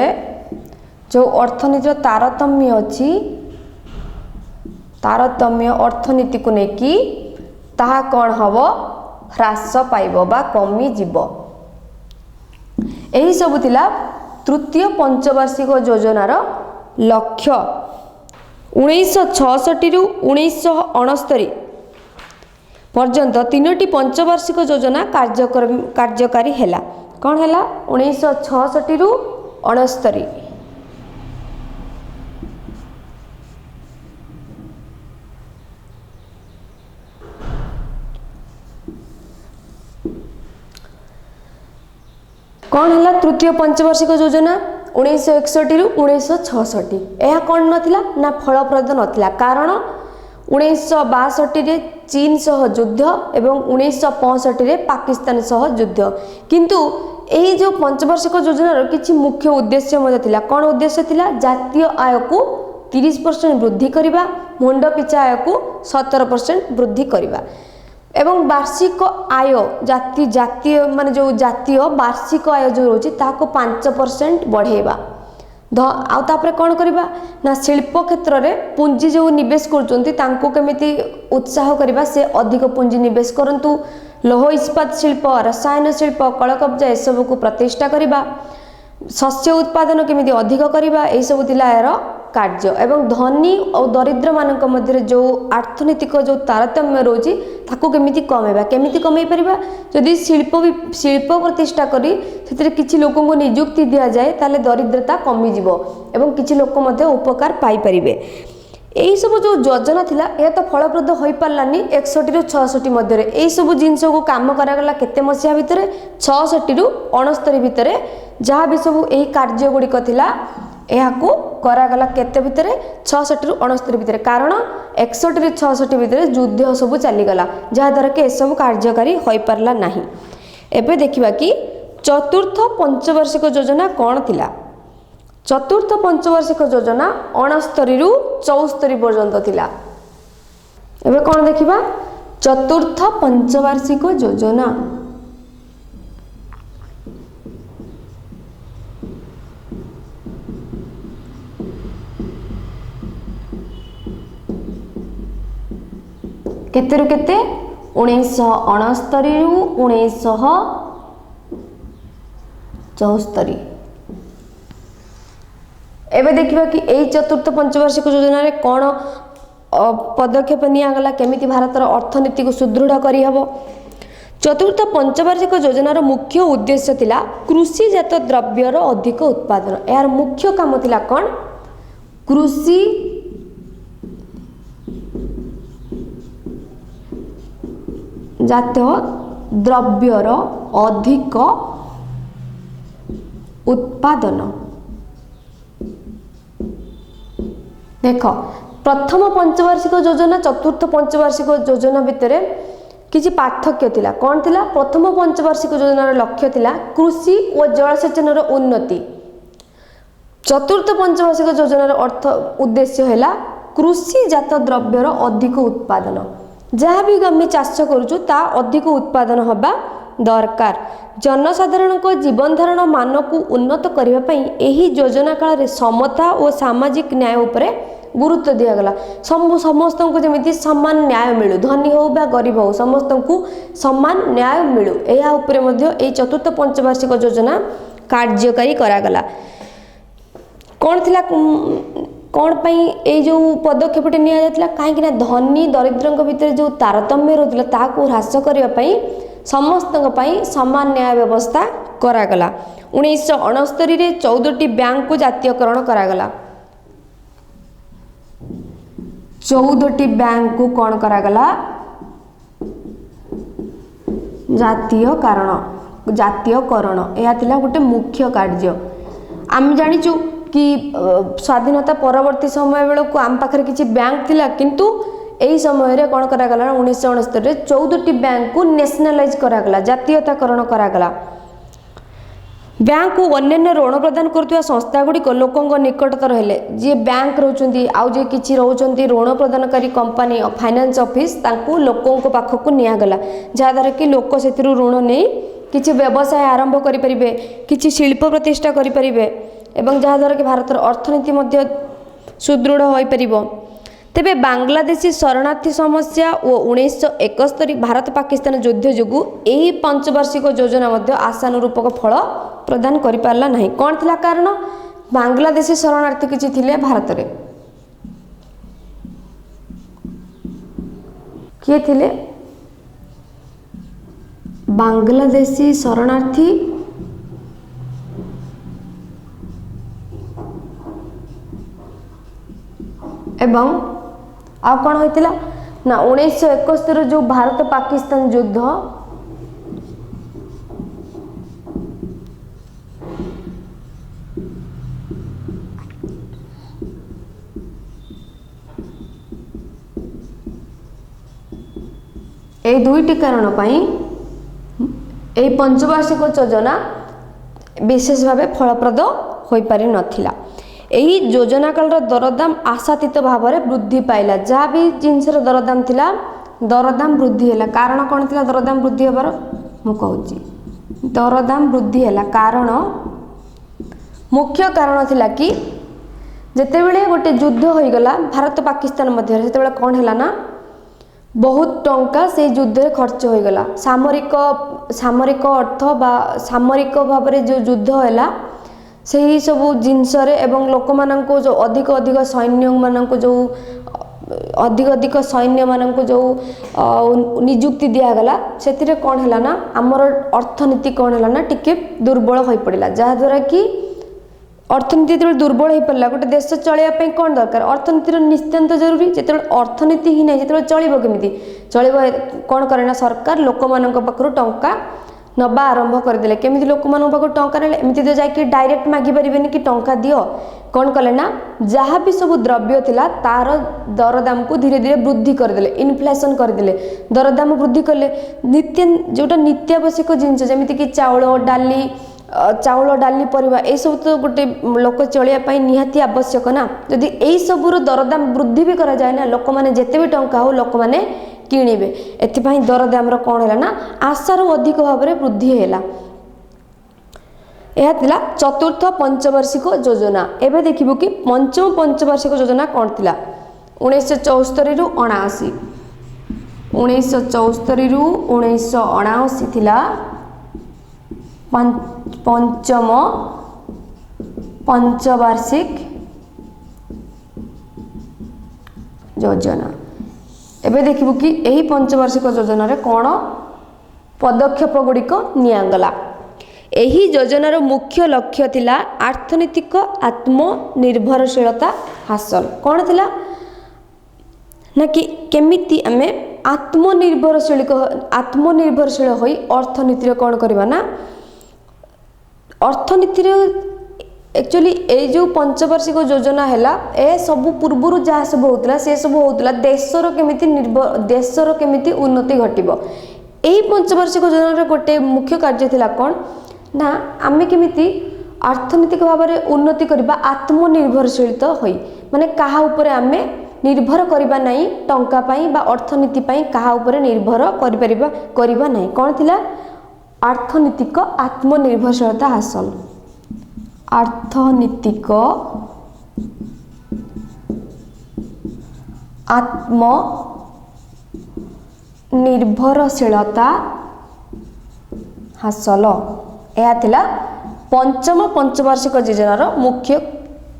जो अर्थनीतिर तारतम्य अच्छी तारतम्य अर्थनीति को लेकिन ताहा कौन हम ह्रास पाइब बा कमी जीव। यही सब थिला तृतीय पंचवार्षिक योजनार लक्ष्य। 1966 रु 1969 पर्यंत तीनोटी पंचवार्षिक योजना कार्यकारी हैला। कौन हैला 1966 रु 69। कौन है तृतीय पंचवार्षिक योजना 1961 रु 1966। यह कौन नथिला ना फलप्रद नथिला, कारण 1962 रे चीन सह युद्ध एवं 1965 रे पाकिस्तान सह युद्ध। किंतु यही जो पंचवार्षिक योजनार किछि मुख्य उद्देश्य मध्य थिला। कौन उद्देश्य थिला? जातीय आय को 30% वृद्धि करिबा, मुंड पिछा आय को 17% वृद्धि करिबा एवं वार्षिक आय जातीय माने जो जातीय वार्षिक आय जो रोची ताको 5% बढ़ेबा। आउे कौन करवा ना शिल्प क्षेत्र में पुंजी जो निवेश कर केमिति उत्साह करवा से अधिक पुंजी निवेश करंतु। लौह इस्पात शिल्प, रसायन शिल्प, कलकब्जा एसबू को प्रतिष्ठा करवा, शस्य उत्पादन केमिति अधिक करवा, यही सब थिला यार कार्य। एवं धनी और दरिद्र मानक मध्य जो अर्थनैतिक जो तारतम्य रोची ताको केमिति कमेबा, केमिति कमे परिबा। यदि शिल्प प्रतिष्ठा करी सेतिर किछि लोकन को नियुक्ति दिया जाए ताले दरिद्रता कमी जिवो एवं किछि लोक मध्य उपकार पाई परिबे। यही सब जो योजना थिला यह तो फलप्रद हो पारानी 61 रु 66 मध्य। यही सब जिनस को काम करागला केते मसीहा भितर 66 रु 69 भितर जहाँ भी सब यही कार्य गुड़िक थिला यहाकू करागला केते भितर 66 रु 69 भितर, कारण 61 रु 66 भितर युद्ध सब चलीगला जहाँद्वारा कि सब कार्यकारी हो पारला नाही। एबे देखिबा कि चतुर्थ पंचवार्षिक योजना कौन थिला। चतुर्थ पंचवार्षिक योजना 69 रु 74 पर्यंत थिला। एबे कौन देखिबा चतुर्थ पंचवार्षिक योजना। केते रु केते 1969 रु 1974। एबे देखिबा कि एई चतुर्थ पंचवार्षिक योजना रे कौन पदक्षेप नियागला, केमिति भारतर अर्थनीति को सुदृढ़ करी हबो। चतुर्थ पंचवार्षिक योजनार मुख्य उद्देश्य थिला कृषिजात द्रव्यर अधिक उत्पादन। यार मुख्य काम थिला कौन? कृषि जातीय द्रव्यर अधिक उत्पादन। देख प्रथम पंचवार्षिक योजना चतुर्थ पंचवार्षिक योजना भितर किछि पार्थक्य थिला। कौन थिला? प्रथम पंचवार्षिक योजनार लक्ष्य थिला कृषि और जलसेचनर उन्नति। चतुर्थ पंचवार्षिक योजनार अर्थ उद्देश्य हैला कृषिजात द्रव्यर अधिक उत्पादन। जहाँ भी आम चाष करुचु ता अधिक उत्पादन हवा दरकार। जनसाधारण को जीवन धारण मान को उन्नत करने यही योजना काल में समता और सामाजिक न्याय उपरे गुरुत्व दिगला। समस्त को जमी समान न्याय मिलू, धनी हो बा गरीब हो समस्त को समान न्याय मिलू, यह उपरे मध्य ए चतुर्थ पंचवार्षिक योजना कार्यकारी करागला। कौन थिला कौन पाई ए जो पदक्षेपटे निया जातला काहे कि ना धनी दरिद्रंक भितर जो तारतम्य रहउतला ताको ह्रास करिया पई समस्तंक पई समान न्याय व्यवस्था करागला। 1969 रे 14टी बैंक को जातीयकरण करागला। 14टी बैंक को कौन करागला? जातीयकरण। यह थिला गोटे मुख्य कार्य। आम जानिचु कि स्वाधीनता परवर्ती समय बेलू आम पाखे किसी बैंक थिला, किंतु यही समय रे कौन करागला 1969 रे 14टी बैंक को नेशनलाइज करागला, जातीयताकरण करागला। बैंक को अन्य ऋण प्रदान करुवा संस्था गुड़िक लोकों निकटतर हेले जी बैंक रोचंती आउ जे किछि रोचंती ऋण प्रदानकारी कंपनी फाइनेंस ऑफिस तांको लोकों को पाखक नियागला, जहाँद्वारा कि लोक से ऋण नहीं किछि व्यवसाय आरंभ करि परिबे, किछि शिल्प प्रतिष्ठा करि परिबे एवं जहाँद्वारा कि भारतर अर्थनीति मध्य सुदृढ़ हो परिबो। तेबे बांग्लादेशी शरणार्थी समस्या और 1971 भारत पाकिस्तान युद्ध जोगु यही पंचवार्षिक योजना मध्य आशानुरूपक फल प्रदान करि पारला नहीं। कौन थिला कारण? बांग्लादेशी शरणार्थी किछि थिले भारत रे। किए थिले? बांग्लादेशी शरणार्थी एवं आ कौन होइतिला ना 1971 जो भारत पाकिस्तान युद्ध ए दुईटी कारण पाई ए पंचवार्षिक योजना विशेष भाव फलप्रद हो पारि नथिला। यही योजना काल दरदाम आशातीत भाव में वृद्धि पाइला। जहाँ भी जिनसर दरदाम थिला दरदाम वृद्धि है। कारण कौन थिला दरदाम वृद्धि होबार? मु कहूची दरदाम वृद्धि है कारण मुख्य कारण थिला कि जेतेबेले गोटे युद्ध हो गला भारत पाकिस्तान मध्य सेतेबेले कौन हैला ना बहुत टंका से युद्ध रे खर्च हो गला। सामरिक अर्थ बा सामरिक भाव में जो युद्ध हैला सही सबू जिनस एवं लोक मान जो अधिक अधिक सैन्य मान जो अधिक सैन्य मान जो नियुक्ति दिगला से कौन है ना आमर अर्थनीति कौन है ना टिके दुर्बल हो पड़ा। जहाद्वारा कि अर्थनीति जो दुर्बल हो पड़ा गोटे देश चलवाई कौन दरकार? अर्थनीतिर नितांत जरूरी। जो अर्थनीति ही नहीं जो चलो केमी चल कौन करे ना सरकार लोक मान पाखु टंका नबा आरंभ करदे। केमी लोक मान पाखु टंका ना एमती तो जाकि डायरेक्ट मागि पारे कि टंका दियो। कौन कले ना जहाँ भी सब द्रव्य थिला तार दरदाम को धीरे धीरे वृद्धि करदे, इनफ्लेशन करदे, दरदाम वृद्धि कले। नित्य जोटा नित्यावश्यक जिनस जमीती कि चाउल डाली परिवा ए सब तो गोटे लोक चलिया निहाती आवश्यक ना। जदि यही सबूर दरदाम वृद्धि भी करा जाए ना लोक मैंने जिते भी टंका हो लोक मैंने किणवे। एथिपाई दरदाम कौन है ना आशार अधिक भाव में वृद्धि है। यह थिला चतुर्थ पंचवार्षिक योजना। एवं देखिबु कि पंचम पंचवार्षिक योजना कौन थिला? 1974 रु 79 1974 रु 1979 थिला पंचम पंचवार्षिक योजना। एवं देखिबु कि यही पंचवार्षिक योजना रे कौन पदक्षेप गुड़िक नियागला। यही योजनार मुख्य लक्ष्य थिला अर्थनैतिक आत्मनिर्भरशीलता हासिल। कौन थिला ना कि केमिति आमे आत्मनिर्भरशील होई अर्थनीति रे कौन करबा ना अर्थनीति एक्चुअली ए जो पंचवार्षिक योजना है ए सब पूर्वर जहाँ सब होता से सब होता देशर केमिति उन्नति घटिबो। यही पंचवार्षिक योजना गोटे मुख्य कार्य थिला कौन ना आमे केमिति अर्थनीतिक भाव में उन्नति करबा आत्मनिर्भरशील होई माने कहा ऊपर आमे निर्भर करबा नहीं टंका पाई बा अर्थनीति पाई कहा ऊपर निर्भर करबा नहीं। कौन थिला अर्थनीतिक आत्मनिर्भरशीलता हासिल। अर्थनीतिक आत्मनिर्भरशीलता हासिल यह थिला पंचम पंचवार्षिक योजनार मुख्य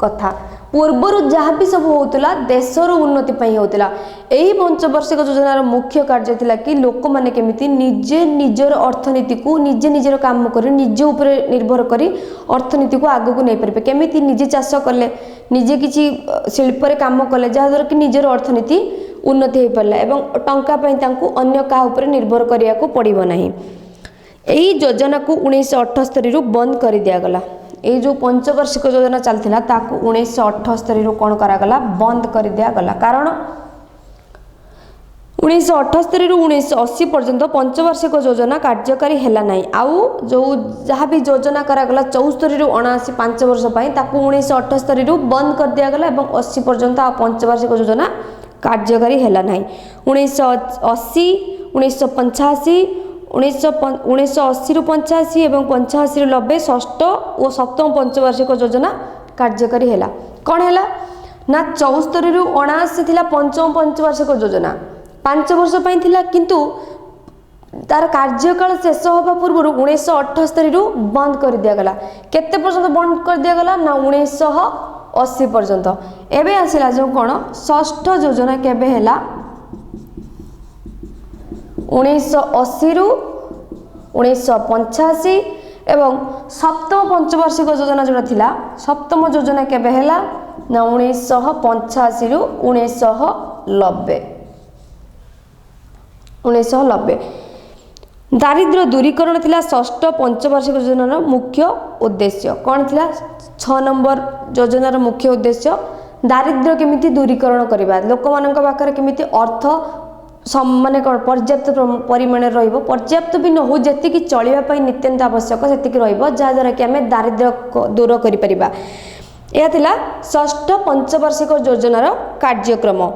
कथा। पूर्वर जहाँ भी सब होता देशर उन्नति होता यही पंचवार्षिक योजनार मुख्य कार्य थिला कि लोक माने केमिति निजे निजर अर्थनीति को निजे निजर काम कर निजे ऊपर निर्भर करी अर्थनीति को आगू नहीं पारे केमिति निजे चाष कले निजे किसी शिल्प काम कले जहाद्वारा कि निजर अर्थनीति उन्नति हो पारा एवं टंका अन्य क्या ऊपर निर्भर करिया को पड़िबो नहीं। यही योजना को 1978 रु बंद कर दियागला। ये जो पंचवार्षिक योजना चलता ताकू 1978 रु कौन करागला बंद कर दियागला। कारण 1978 रु 1980 पर्यंत पंचवार्षिक योजना कार्यकारी हैला नहीं। आउ जो जहाँ भी योजना करागला 74 रु 79 5 वर्ष पाई ताकू 1978 रु बंद कर दियागला एवं 80 पर्यंत आ पंचवार्षिक योजना कार्यकारी हैला नहीं। 1980 1985 1980 रु 85 एवं 85 रु 90 षष्ठ और सप्तम पंचवार्षिक योजना कार्यकारी हैला। कौन हैला ना 74 रु 79 थिला पंचम पंचवार्षिक योजना 5 वर्ष पई थिला, किंतु तार कार्यकाल शेष होगा पूर्व 1978 रु बंद कर दिया गला। केते पर्यंत बंद कर दिया गला ना 1980 पर्यंत। एबे आसिला जो कोन षष्ठ योजना केबे हैला 1980 रु 1985 एवं सप्तम पंचवार्षिक योजना जोड़ा थिला सप्तम योजना केबे हैला ना 1985 रु 1990। दारिद्र्य दूरीकरण थिला षष्ठ पंचवार्षिक योजनार मुख्य उद्देश्य। कौन थिला 6 नंबर योजनार मुख्य उद्देश्य दारिद्र्य केमिति दूरीकरण करबा, लोक मानक पाखरे केमिति अर्थ माने कौन पर्याप्त परिमाण रहिबो, पर्याप्त भी न हो जेतिकी चलिबा पई नित्यंत आवश्यक सेतिकी रहिबो, जहा द्वारा कि हमें दारिद्र्य दूर करि परिबा। यह थिला षष्ठ पंचवार्षिक योजनार कार्यक्रम।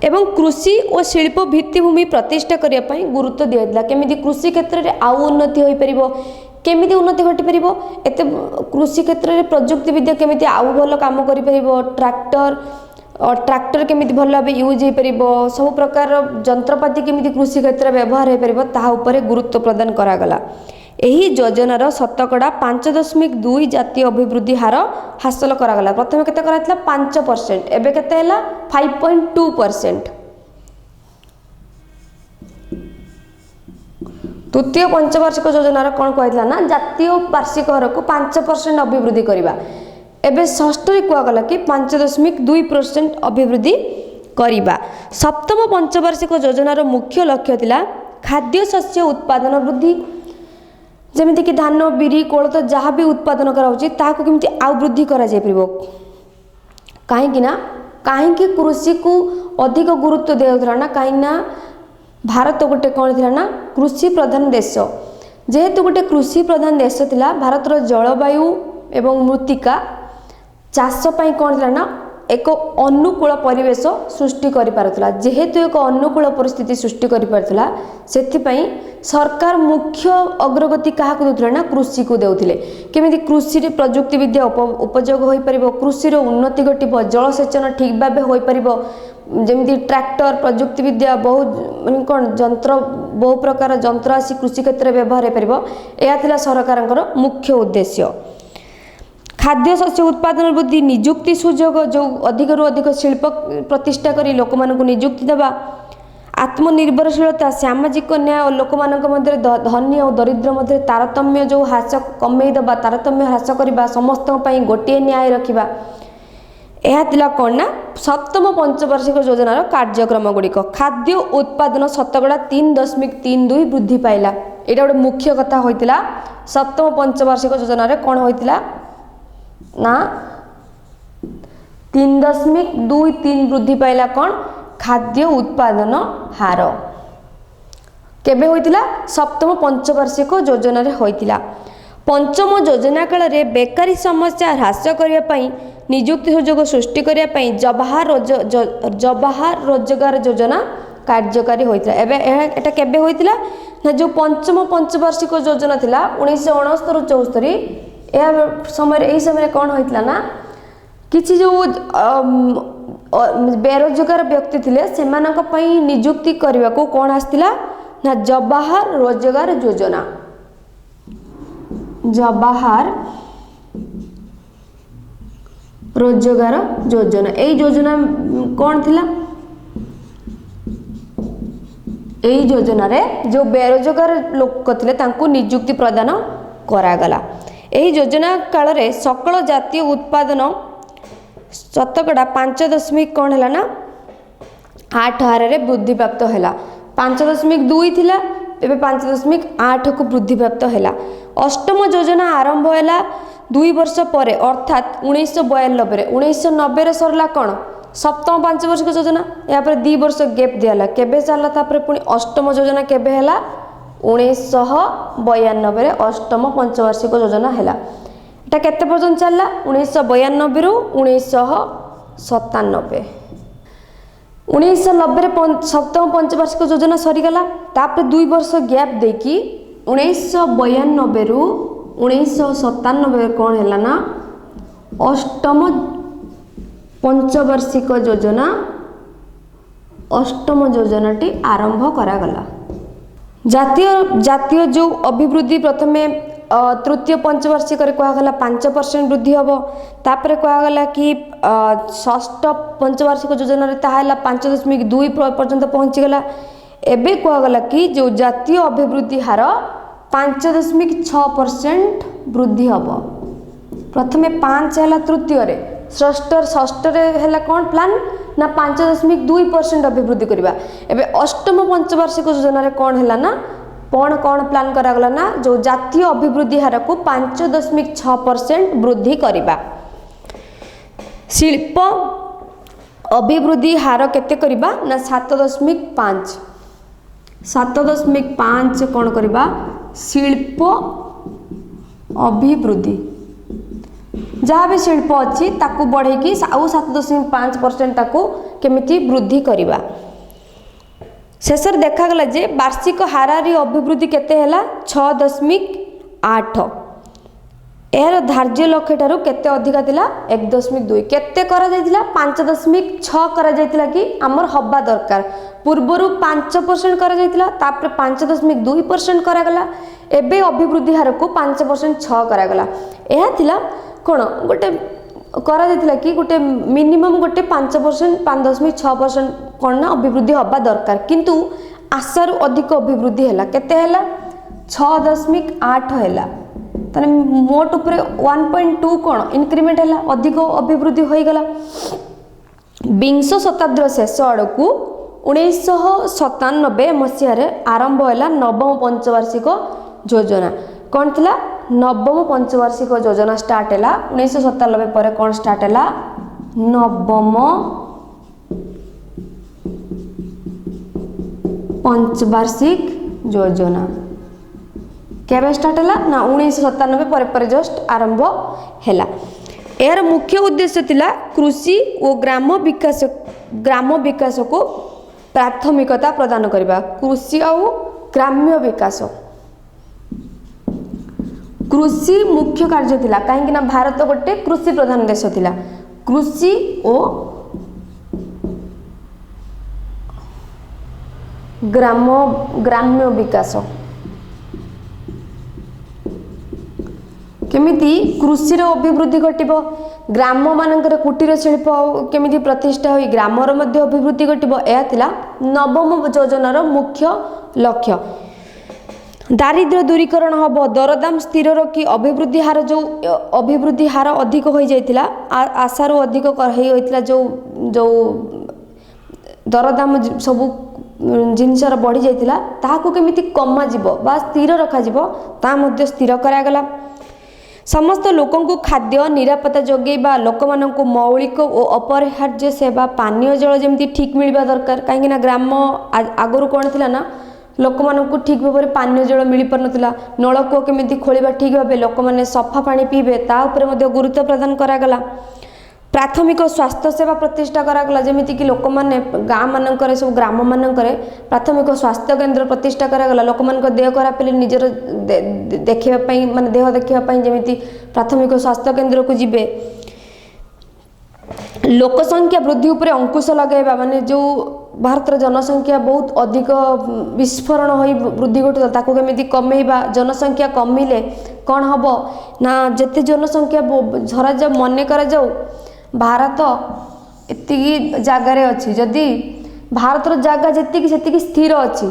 एवं कृषि और शिल्प भित्तिभूमि प्रतिष्ठा करने पर गुरुत्व दिया केमिति कृषि क्षेत्र में आउ उन्नति हो पारिबो, केमिति उन्नति घटी पारिबो, एते कृषि क्षेत्र में प्रजुक्ति विद्या केमिति आउ भल काम करि पारिबो, ट्रैक्टर केमिति भल भाबे यूज हो पारिबो, सब प्रकार यंत्रपाति केमिति कृषि क्षेत्र में व्यवहार हो पारिबो ताहा उपरे गुरुत्व प्रदान करा गला। एही योजनार शतकड़ा 5.2 जातीय अभिवृद्धि हार हासिल करागला। प्रथम केते कराइतला 5%, एबे केते हैला 5.2%। तृतीय पंचवार्षिक योजनार कोन कहैतला ना जातीय वार्षिक हार को 5% अभिवृद्धि करिबा। एबे षष्ठ रे कुआ गला कि 5.2% अभिवृद्धि करिबा। सप्तम पंचवार्षिक योजनार मुख्य लक्ष्य थिला खाद्य शस्य उत्पादन वृद्धि, जमिति कि धान बिरी कोलथ जहाँ भी उत्पादन कराउची ताको केमिति आउ वृद्धि करा जाय परिबो। काहेकि कृषि को अधिक गुरुत्व देउथला ना, काहे ना भारत गोटे कोन थिला ना कृषि प्रधान देश। जेहेतु गोटे कृषि प्रधान देश थिला, भारतर जलवायु एवं मृत्तिका चाष पई कोन थिला ना एक अनुकूल परिवेश सृष्टि करि पारथला। जेहेतु एक अनुकूल परिस्थिति सृष्टि करि पारथला सेथि पई सरकार मुख्य अग्रगति काहा को देउथले ना कृषि को देउथिले। केमिति कृषि रे प्रजुक्ति विद्या उपयोग होई परिबो, कृषि रो उन्नति घटिबो, जलसेचन ठीक भाबे होई परिबो, जेमिति ट्रैक्टर प्रजुक्ति विद्या बहुत माने कोन यंत्र बहु प्रकार यंत्र आसी कृषि क्षेत्र में व्यवहार होई परिबो। एया थिला सरकारଙ୍କର मुख्य उद्देश्य। खाद्य शस्य उत्पादन वृद्धि, निजुक्ति सुजोग जो अधिक रु अधिक शिल्प प्रतिष्ठा करी लोक मानक निजुक्ति देवा, आत्मनिर्भरशीलता, सामाजिक न्याय और लोक मानक मध्य धनी और दरिद्र मध्य तारतम्य जो ह्रास कमे देवा, तारतम्य ह्रास करबा, समस्त पई गोटे न्याय रखिबा। यह थिला कोन ना सप्तम पंचवार्षिक योजनार कार्यक्रम गुड़िक। खाद्य उत्पादन शतकड़ा 3.32 वृद्धि पाइला। एटा गोटे मुख्य कथा होइतिला सप्तम पंचवार्षिक योजना रे कोन होइतिला ना 3.23 वृद्धि पाइला कोन खाद्य उत्पादन हार। केबे होइतिला सप्तम पंचवार्षिक योजना रे होइतिला। पंचम योजना काल रे बेकारी समस्या ह्रास करिया पई, नियुक्ति सुजोग सृष्टि करिया पई जवाहर रोजगार योजना कार्यकारी होइतिला। एबे एटा केबे होइतिला ना जो पंचम पंचवार्षिक योजना थिला 1969-74 या समय एही समय कोन होइतिला ना किछि जो बेरोजगार व्यक्ति थिले सेमानक पई नियुक्ति करबा को कोन आस्तिला ना जवाहर रोजगार योजना। जवाहर रोजगार योजना ए योजना कौन थिला, ए योजना रे जो बेरोजगार लोक थिले तांको नियुक्ति प्रदान करागला। एही योजना काल रे सकल जातीय उत्पादन शतकड़ा 5 कौन हैला ना 8 हार रे वृद्धि प्राप्त हैला। 5.2 थिला एबे 5.8 को वृद्धि प्राप्त हैला। अष्टम योजना आरंभ हैला 2 वर्ष परे अर्थात 1992 रे। 1990 रे सरला कोन सप्तम पंचवार्षिक योजना, या पर 2 वर्ष गैप दियाला। केबे चलला तापर पुनी अष्टम योजना केबे हैला 1992 रे अष्टम पंचवार्षिक योजना हैला। एटा केते पर्यंत चलला 1992 रु 1997। 1990 रे सप्तम पंचवार्षिक योजना सरीगला। तापर 2 वर्ष गैप देकी 1992 रु 1997 कौन हैला ना अष्टम पंचवार्षिक योजना अष्टम योजनाटी आरंभ करागला। जातीय जातीय जो अभिवृद्धि प्रथमे तृतीय पंचवार्षिक कहगला 5% वृद्धि हम, तापर कहगला कि षष्ठ पंचवार्षिक योजना ताहा 5.2 पर्यंत पहुँचीगला। एबे कहगला कि जो जातीय अभिवृद्धि हार 5.6% वृद्धि हम। प्रथमे 5 है तृतीय, षष्ठ है कौन प्लान ना 5.2% अभिवृद्धि करवा। एबे अष्टम पंचवार्षिक योजना कौन है ना कौन प्लान करागला ना जो जातीय अभिवृद्धि हार को 5.6% वृद्धि करवा। शिल्प अभिवृद्धि हार केते करवा ना 7.5 कौन करवा शिल्प अभिवृद्धि जहाँ भी शिल्प अच्छी ताकू बढ़े कि आउ 7.5% ताकू केमिति वृद्धि करवा। शेषर देखागला जे वार्षिक हारारी अभिवृद्धि केते हैला 6.8। यार धार्य लक्ष्य ठारू केते अधिका थिला 1.2 केते करा जायतिला 5.6 करा जायतिला कि हमर हब्बा दरकार। पूर्वरु 5% करा जायतिला तापर 5.2% करा गला। एबे अभिवृद्धि हार को 5% 6 करा गला। एहा थिला कोन गोटे करा जायतिला कि गोटे मिनिमम गोटे 5% 5.6% कोन ना अभिवृद्धि हब्बा दरकार, किंतु आशारु अधिक अभिवृद्धि हैला केते हैला 6.8 हैला। तने मोट उपरे 1.2 कोन इंक्रीमेंट हैला अधिक अभिवृद्धि होई गला। विंश शताब्दी शेष आड़कू 1997 मसीह आरंभ हैला नवम पंचवार्षिक योजना। कौन थिला नवम पंचवार्षिक योजना स्टार्ट हैला 1997 पर कौन स्टार्ट हैला नवम पंचवार्षिक योजना। केबे स्टार्ट हैला ना 1997 पर जस्ट आरंभ हैला। यार मुख्य उद्देश्य थिला कृषि और ग्राम विकास को प्राथमिकता प्रदान करबा। कृषि और ग्राम्य विकास कृषि मुख्य कार्य थिला कहीं ना भारत गोटे कृषि प्रधान देश थिला। कृषि और ग्राम्य विकास केमिति कृषि अभिवृद्धि घटिबो, ग्राम मानकर कुटीर शिल्प केमिति प्रतिष्ठा होई ग्रामर मध्य अभिवृद्धि घटिबो। एहा थिला नवम योजनार मुख्य लक्ष्य। दारिद्र्य दूरीकरण हम, दरदाम स्थिर रखी अभिवृद्धि हार जो अभिवृद्धि हार अधिक हो जाइतिला आशारू अधिक होइतिला जो दरदाम सबू जिनसर बढ़ी जाइतिला ताहाकू केमिति कमा जिवो बा स्थिर रखा जिवो ता मध्य स्थिर करागला। समस्त लोकों को खाद्य निरापत्ता जोगेबा, लोक मानक मौलिक और अपरिहार्य सेवा पानीय जल जमी ठीक मिलवा दरकार। कहीं ग्राम आगुरी कौन थी ना लोक मानक ठीक भाव में पानीय जल मिल पार ना, नलकूप केमी खोलिबा ठीक भाव लोक मैंने सफा पानी पीबे ता उपरे मध्य गुरुत्व प्रदान करागला। प्राथमिक स्वास्थ्य सेवा प्रतिष्ठा करागला जमीती कि लोक मैंने गाँ मानक सब ग्राम मानक प्राथमिक स्वास्थ्य केन्द्र प्रतिष्ठा करागला। लोक मान देह खराब हेले निजर देखापी माने देह देखापी जमीती प्राथमिक स्वास्थ्य केन्द्र को जीवे। लोक संख्या वृद्धि उपरे अंकुश लगाइबा माने जो भारत जनसंख्या बहुत अधिक विस्फोरण हो वृद्धि घटुता ताकू केमिति कमेइबा। जनसंख्या कमिले कौन हम ना जेते जनसंख्या झरा जाओ मन करा जाओ भारत एतिकी जगार अच्छी जदि भारत जगह जी से स्थिर अच्छी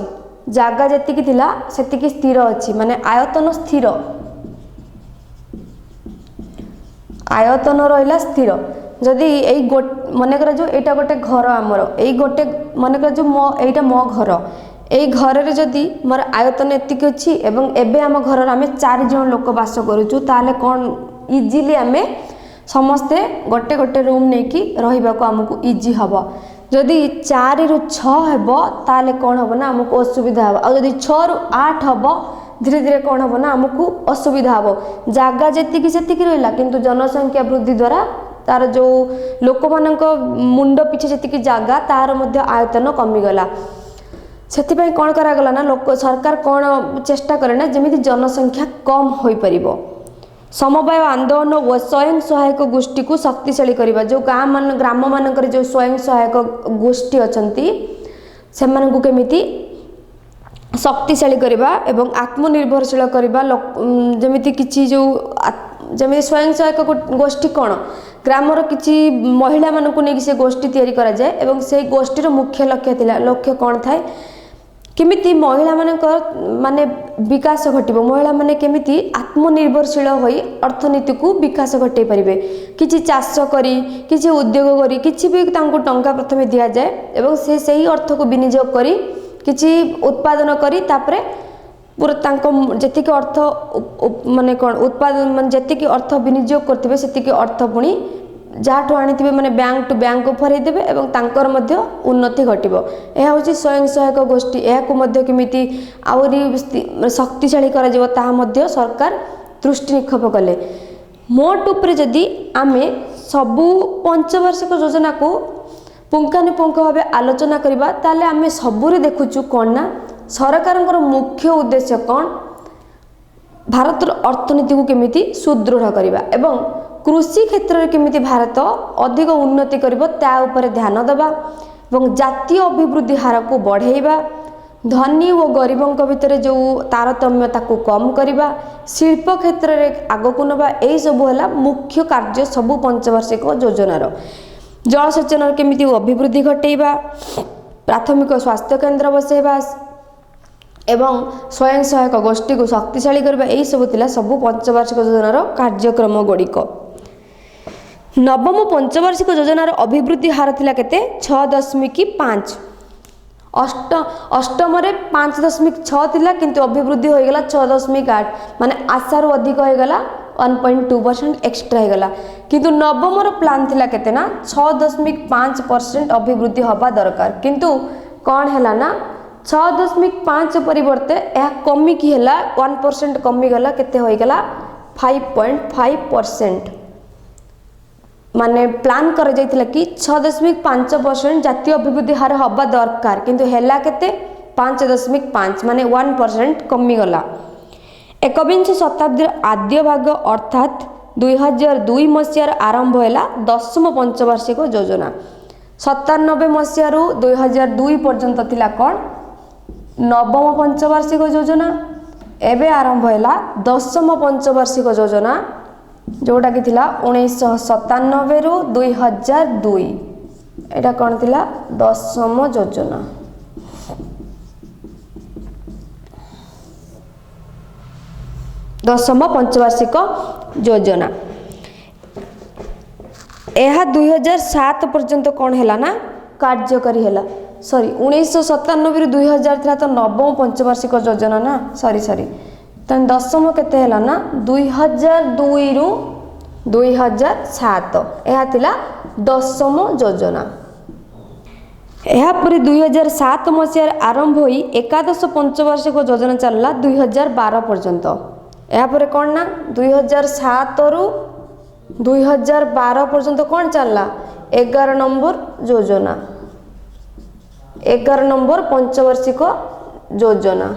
जगह जी थिला सेतिकी स्थिर अच्छी माने आयतन स्थिर आयतन रहिला स्थिर। जदि यही मन कर जो एटा गोटे घर आमर यही गोटे मन कर जो एटा मो घर यही घर जदि मोर आयतन एतिक अच्छी एवं एबे आम घर आम 4 जन लोक बास करूँ ताले कौन इजिली आम समस्ते गोटे गोटे रूम नहीं कि रहिबाको आमको इजी हम। जदि 4 ରୁ 6 हेब ताले कौन हम ना आमको असुविधा हम। आदि 6 ରୁ 8 हम धीरे धीरे कौन हम ना आमको असुविधा हम। जगह जी से रहा किंतु जनसंख्या वृद्धि द्वारा तार जो लोक मानक मुंड पिछे जी जगह तार मध्य आयतन कमिगला। से कौन करागला ना लोक सरकार कौन चेष्टा करे ना जमी जनसंख्या कम हो पार समवाय आंदोलन व स्वयं सहायक गोष्ठी को शक्तिशाली करवा जो ग्राम मानकर जो स्वयं सहायक गोष्ठी अछंती सेमान को केमिति शक्तिशाली करवा एवं आत्मनिर्भरशील करवा जमिति किछि जो जमी स्वयं सहायक गोष्ठी कौन ग्रामर किछि महिला मानक नहीं से गोष्ठी तैयारी करा जाए एवं से गोष्ठीर मुख्य लक्ष्य कौन थाए केमिति महिला माने विकास घटिबो महिला माने केमिति आत्मनिर्भरशील होई अर्थनीति को विकास घटै परिबे किछि चाष करी किछि उद्योग करी किछि भी तांको टंका प्रथमे दिया जाए एवं से सही अर्थ को विनियोग करी किछि उत्पादन करी तापरे पूरा तांको जेतिके अर्थ माने कोन उत्पादन माने जेतिके अर्थ विनियोग करथिबे सेतिके अर्थ पुणी जहाँ आनी माने बैंक टू बैंक फरे देबे एवं तांकर मध्य उन्नति घटिबो यह होची स्वयं सहायक गोष्ठी एहाको मध्य केमिति आउरी शक्तिशाली करा जिवो ताहा मध्य सरकार दृष्टि निक्षेप कले मोट उपरे जदि आमे सबु पंचवार्षिक योजना को पुंखानुपुंख भाव आलोचना करबा ताले आमे सबुरे देखुचु कोन ना सरकारଙ୍କର मुख्य उद्देश्य कौन भारतर अर्थनीति को केमिति सुदृढ़ करबा एवं कृषि क्षेत्र में केमिति भारत अधिक उन्नति करिबो ता ऊपर ध्यान देबा एवं जातीय अभिवृद्धि हार को बढ़ेबा धनी और गरीबों भितर जो तारतम्यता को कम करबा शिल्प क्षेत्र में आगको नबा एई सब होला मुख्य कार्य सबु पंचवार्षिक योजनार जलसेचन केमिति अभिवृद्धि घटेबा प्राथमिक स्वास्थ्य केन्द्र बसेबा एवं स्वयं सहायक गोष्ठी को शक्तिशाली करबा एई सब थिला सबु पंचवार्षिक योजनार कार्यक्रम गुड़िक नवम पंचवार्षिक योजनार अभिवृद्धि हार थिला केते 6.5 अष्टम 5.6 थिला किंतु अभिवृद्धि हो गला 6.8 माने आशारु अधिक हो गला 1.2% एक्स्ट्रा हो गला किंतु नवम रो प्लान थिला केते ना 6.5% अभिवृद्धि हबा दरकार किंतु कोन हैला ना 6.5 परिवर्ते यह कमी की हैला 1% कमी गला केते होई गला 5.5% माने प्लान कर जाइथिला कि 6.5% जातीय अभिवृद्धि हार हबा दरकार किंतु हैला केते 5.5 माने 1% कमी गला एकविंश शताब्दी आद्य भाग अर्थात 2002 मसीहार आरंभ हैला दशम पंचवार्षिक योजना 97 मसीहारू 2002 पर्यंत थिला कोन नवम पंचवार्षिक योजना एबे आरंभ हैला दशम पंचवार्षिक योजना जोटा कि थिला 1997 रु 2002 एटा कोन थिला दशम योजना दशम पंचवार्षिक योजना यह 2007 पर्यंत कौन है ना कार्यकारी है सॉरी 1997 रु 2000 थिला तो नवम पंचवार्षिक योजना ना सॉरी तो दशम केते है ना 2002 रु 2007 यह थिला दशम योजना यह पर 2007 मसीह आरंभ होई एकादश पंचवार्षिक योजना चलला 2012 पर्यंत यह पर कौन ना 2007 रु 2012 पर्यंत कौन चलला 11 नंबर योजना 11 नंबर पंचवार्षिक योजना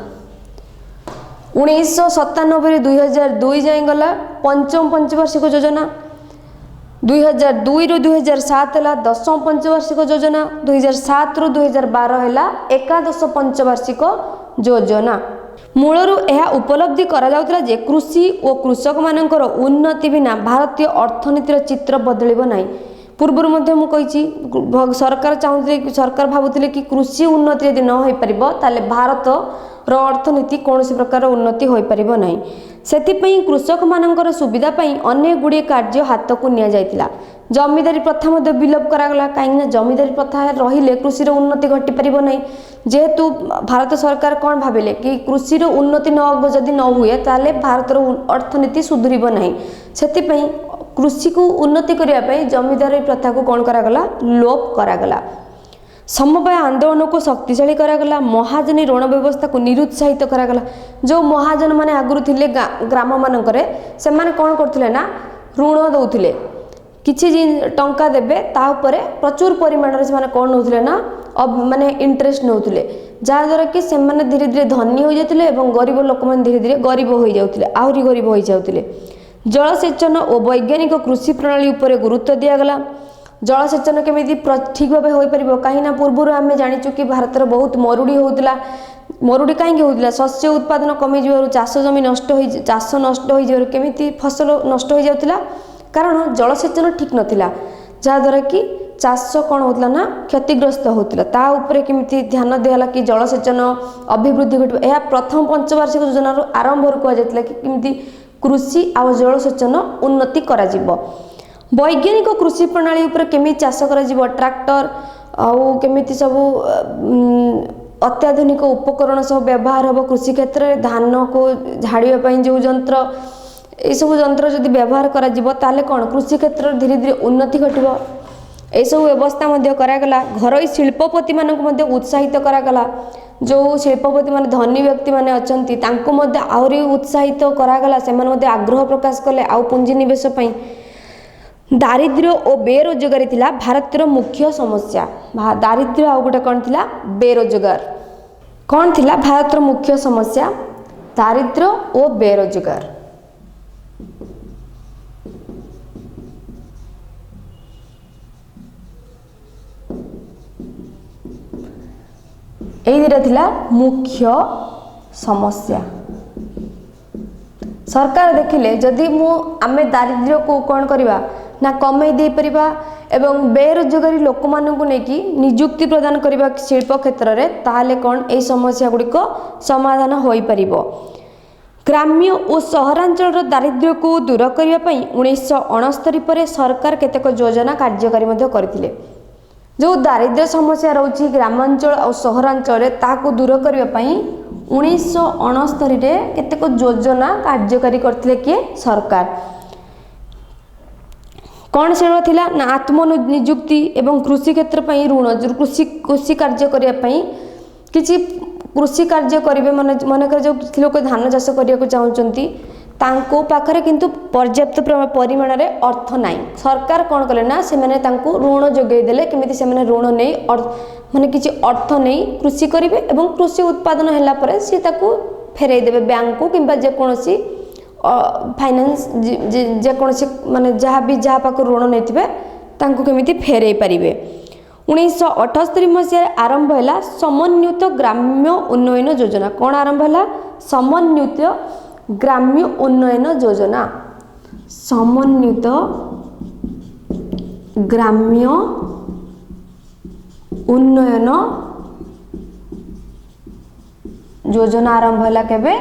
1997 2002 जाए गला पंचम पंचवार्षिक योजना 2002 रु 2007 है दशम पंचवार्षिक योजना 2007 रु 2012 है एकादश पंचवार्षिक योजना मूलरू यह उपलब्धि करा जाउतला जे कृषि और कृषक मानकर उन्नति बिना भारतीय अर्थनीतिर चित्र बदलिबो नाही पूर्व मध्य मु कहिछि सरकार चाहूले सरकार भाबुथिले कि कृषि उन्नति यदि न होई परिबो ताले भारत रो अर्थनीति कोनोसी प्रकार उन्नति होई परिबो नाही सेतिपई कृषक मानकर सुविधा पई अनेक गुडी कार्य हाथ को निया जायतिला जमीदारी प्रथा मध्य विलोप करा गला काईना जमीदारी प्रथा रहिले कृषि रो उन्नति घटी परिबो नाही जेहेतु भारत सरकार कौन भाविले कि कृषि रो उन्नति न जदि न हुए ताले भारत रो अर्थनीति सुधरिबो नाही सेतिपई कृषि को उन्नति करिया पई जमीदारी प्रथा को कौन करा गला लोप करा गला समवाय आंदोलन को शक्तिशाली करागला महाजनी ऋण व्यवस्था को निरुत्साहित करागला जो महाजन माने आगुरु थिले ग्राम मानकरे से माने कोन करथिले ना ऋण दउथिले किछि टंका देबे ता उपरे प्रचुर परिमाण रे माने कोन नउथिले ना अब माने इंटरेस्ट नउथिले जा द्वारा कि से माने धीरे धीरे धनी हो जाथिले एवं गरीब लोक माने धीरे धीरे गरीब हो जाउथिले आहुरी गरीब हो जाउथिले जलसेचन और वैज्ञानिक कृषि प्रणाली उपर गुरुत्व दिगला। जलसेचन केमी ठीक भाव हो पार कहीं पूर्व आम जाचु कि भारत बहुत मरुड़ी होता, मरुड़ी कहीं होता शस्य उत्पादन कमी चाष जमी नष्ट चाष नष्ट होमी फसल नष्ट हो जाता कारण जलसेचन ठीक नाला जहाद्वारा कि चाष कौन होता ना क्षतिग्रस्त होता ताऊपर केमी ध्यान दिगला कि जलसेचन अभिवृद्धि घट यह प्रथम पंचवार्षिक योजना आरंभ कहुला कि केमी कृषि आ जलसेचन उन्नति करा जिवो। वैज्ञानिक कृषि प्रणाली उपर केमी चाष करा जिवो ट्रैक्टर आउ केमिति सब अत्याधुनिक उपकरण सब व्यवहार हम कृषि क्षेत्र में धान को झाड़िया जो यंत्र ये सब यंत्र जदि व्यवहार करा जिवो ताले कौन कृषि क्षेत्र धीरे धीरे उन्नति घटिबो। यह सब व्यवस्था मध्य करागला। घरोई शिल्पपति मानक मध्य उत्साहित करागला। जो शिल्पपति मान धनी व्यक्ति माने अछंती तांको मध्य आहुरी उत्साहित करागला से माने मध्य आग्रह प्रकाश कले आउ पुंजी निवेश पई। दारिद्र्य और बेरोजगारी थिला भारतर मुख्य समस्या। दारिद्र्य आउ गोटे कौन थिला बेरोजगार कौन थिला भारतर मुख्य समस्या दारिद्र्य और बेरोजगार। यही दुटा थिला मुख्य समस्या। सरकार देखिले जदि मु आमे दारिद्र्य को कौन करवा ना कमे दे परिबा एवं बेरोजगारी लोक मानकु नेकी नियुक्ति प्रदान करबा शिल्प क्षेत्र में ताले कौन ए समस्या गुड़ी को समाधान होई परिबो। ग्राम्य और सहरांचल दारिद्र्य को दूर करने 1969 पर सरकार केतेक योजना कार्यकारी करथिले। जो दारिद्र्य समस्या रोची ग्रामांचल और सहरांचल ताको दूर करने 1969 केतेक योजना कार्यकारी करथिले किए सरकार। कौन से थिला ना आत्मनियुक्ति एवं कृषि क्षेत्र ऋण जो कृषि कार्य करने किसी कृषि कार्य करेंगे मनकर जो लोक धान चाष करने को चाहती तांको पाखरे किंतु पर्याप्त परिमाण में अर्थ नाई सरकार कौन कले ना से माने तांको ऋण जोगे देले केमिति से माने ऋण नहीं माने किछि अर्थ नहीं कृषि करेंगे एवं कृषि उत्पादन हैला परे से ताको फेरई देबे बैंक को किंबा जे कोनोसी फाइनेंस जेकोसी माने जहाँ भी जहाँ पाक ऋण नहीं तांको केमिति फेरई पारिबे। 1978 मसीह आरंभ है समन्वित ग्राम्य उन्नयन योजना। कौन आरंभ है समन्वित ग्राम्य उन्नयन योजना। समन्वित ग्राम्य उन्नयन योजना आरंभ है केबे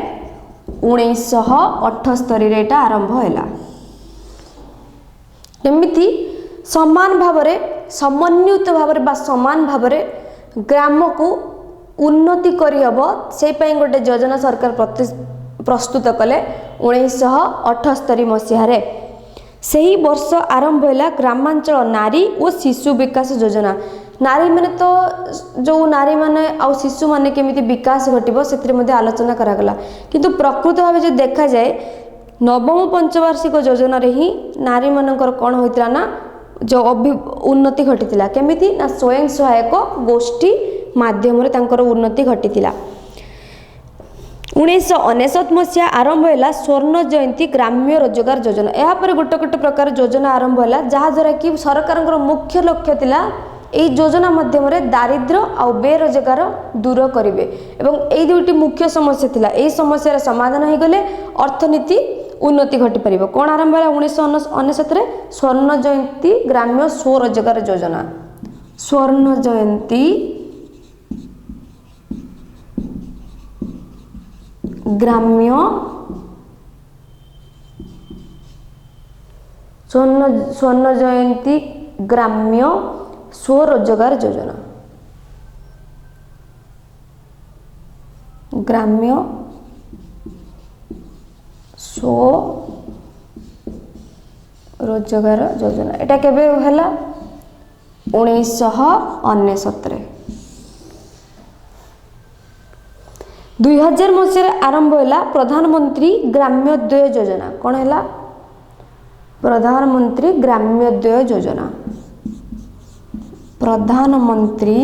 1978 रे एटा आरंभ है। केमिति समान भावरे समन्वित भावरे बा समान भावरे ग्राम को उन्नति करी हबो से पई गोटे योजना सरकार प्रस्तुत कले 1978 मसीह रे। सही वर्ष आरंभ है ग्रामांचल नारी और शिशु विकास योजना। नारी माने तो जो नारी माने आ शिशु माने केमिति विकास घटिबो सेतिर मध्ये आलोचना करागला किंतु प्रकृत भाव जो देखा जाए नवम पंचवार्षिक योजना रे ही नारी मानकर कौन होइतला ना जो उन्नति घटी केमिति ना स्वयं सहायक गोष्ठी माध्यम रे तांकर उन्नति घटी 1969 मसीहा आरंभ है स्वर्ण जयंती ग्राम्य रोजगार योजना। यहाँ पर गोटे गोटे प्रकार योजना आरंभ है जहाद्वारा कि सरकार मुख्य लक्ष्य थिला एई योजना माध्यम रे दारिद्र्य आ बेरोजगार दूर करिवे एवं एई दुईटी मुख्य समस्या थिला। एई समस्या समाधान हो गले अर्थनीति उन्नति घटी पारिबो। कौन आरंभ है 1969 रे स्वर्ण जयंती ग्राम्य स्वरोजगार योजना। स्वर्ण जयंती ग्राम्य स्वर्ण जयंती ग्राम्य स्वरोजगार योजना। ग्राम्य स्व रोजगार योजना एटा केबे हैला 1969 2000 मसीह आरंभ है प्रधानमंत्री ग्राम्योदय योजना। कौन है प्रधानमंत्री ग्राम्योदय योजना। प्रधानमंत्री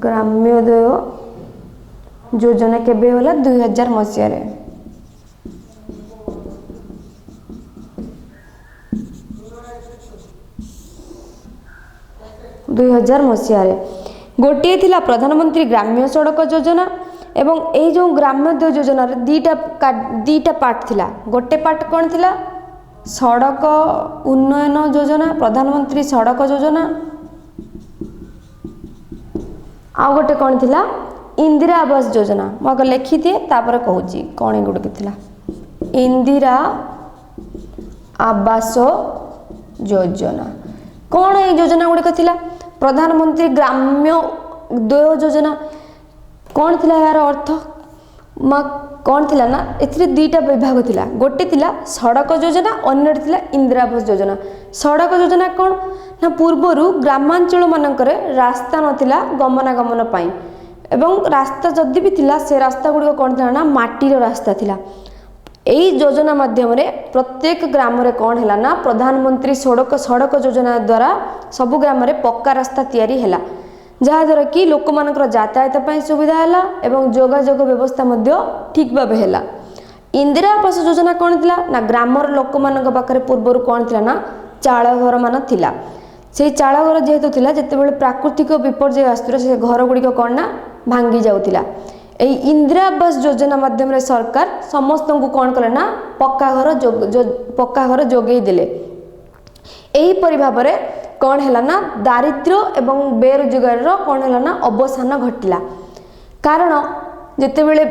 ग्राम्योदय योजना केबे होला 2000 मसीह रे। दुई हजार मसीह गोटे थिला प्रधानमंत्री ग्राम्य सड़क योजना एवं यही जो ग्राम्य योजना दीटा पार्ट थिला। गोटे पार्ट कौन थिला सड़क उन्नयन योजना प्रधानमंत्री सड़क योजना आ गोटे कौन थिला इंदिरा आवास योजना। मैं अगर लिखी दिए तापर कहूँ कौन गुड़क थिला इंदिरा आवास योजना। कौन ये योजना गुड़िक थिला प्रधानमंत्री ग्राम्य द्वय योजना। कौन थिला यार अर्थ कौन थिला ना एथिरे दीटा विभाग थिला। गोटे थिला सड़क योजना अन्य थिला इंदिरा आवास योजना। सड़क योजना कौन ना पूर्वरु ग्रामांचल मानकरे रास्ता नथिला गमनागमन पाई एवं रास्ता जदि भी थिला से रास्ता गुड़िक कौन थिला ना माटीर रास्ता थिला। यही योजना माध्यम रे प्रत्येक ग्राम रे कौन हैला ना प्रधानमंत्री सड़क योजना द्वारा सबु ग्राम रे पक्का रास्ता तैयारी हैला जहाँ द्वारा कि लोक मानकर यातायात पई सुविधा हैला एवं जोगाजोग व्यवस्था मध्य ठीक भाबे हैला। इंदिरा आवास योजना कौन थिला ना ग्रामर लोक मानक पाखरे पूर्वरु कौन थिला ना चाळ घर मान थिला। से चाळ घर जेहेतु थिला जेतेबेले प्राकृतिक विपर्यय आसुरा से घर गुड़िक कौन ना भांगी जाउथिला। इंदिरा आवास योजना माध्यम रे सरकार समस्त को कौन कले ना पक्का घर जोगई देले। यही परि भाव रे कौन हैला ना दारिद्र्य एवं बेरोजगार रो कौन हैला ना अवसान घटिला। कारण जेतेबेले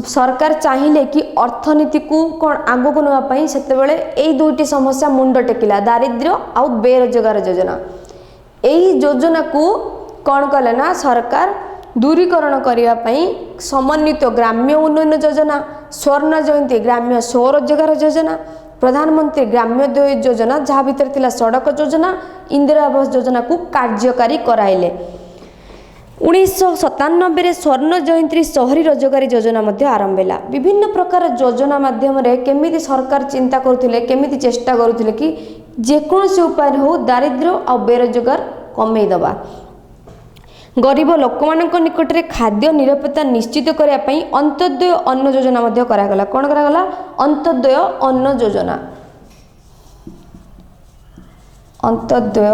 सरकार चाहिए कि अर्थनीति को कौन आगो को नवा पई सेतेबेले एई दुईटी समस्या मुंड टेकिला दारिद्र्य आउ बेरोजगार योजना। यही योजना को कौन कले ना सरकार दूरीकरण करने समन्वित ग्राम्य उन्नयन योजना स्वर्ण जयंती ग्राम्य स्वरोजगार योजना प्रधानमंत्री ग्राम्य योजना जहाँ भीतर थिला सड़क योजना इंदिरा आवास योजना को कार्यकारी कराइले। 1997 स्वर्ण जयंती शहरी रोजगारी योजना मध्य आरंभ है। विभिन्न प्रकार योजना माध्यम रे केमिति सरकार चिंता करुथिले केमिति चेष्टा करुथिले कि जेकोसी उपाय हो दारिद्र्य आ बेरोजगार कमेई दबा। गरीब लोक मानक निकट रे खाद्य निरापत्ता निश्चित करने पई अंत्योदय अन्न योजना मध्य करागला। कौन करागला अंत्योदय अन्न योजना। अंत्योदय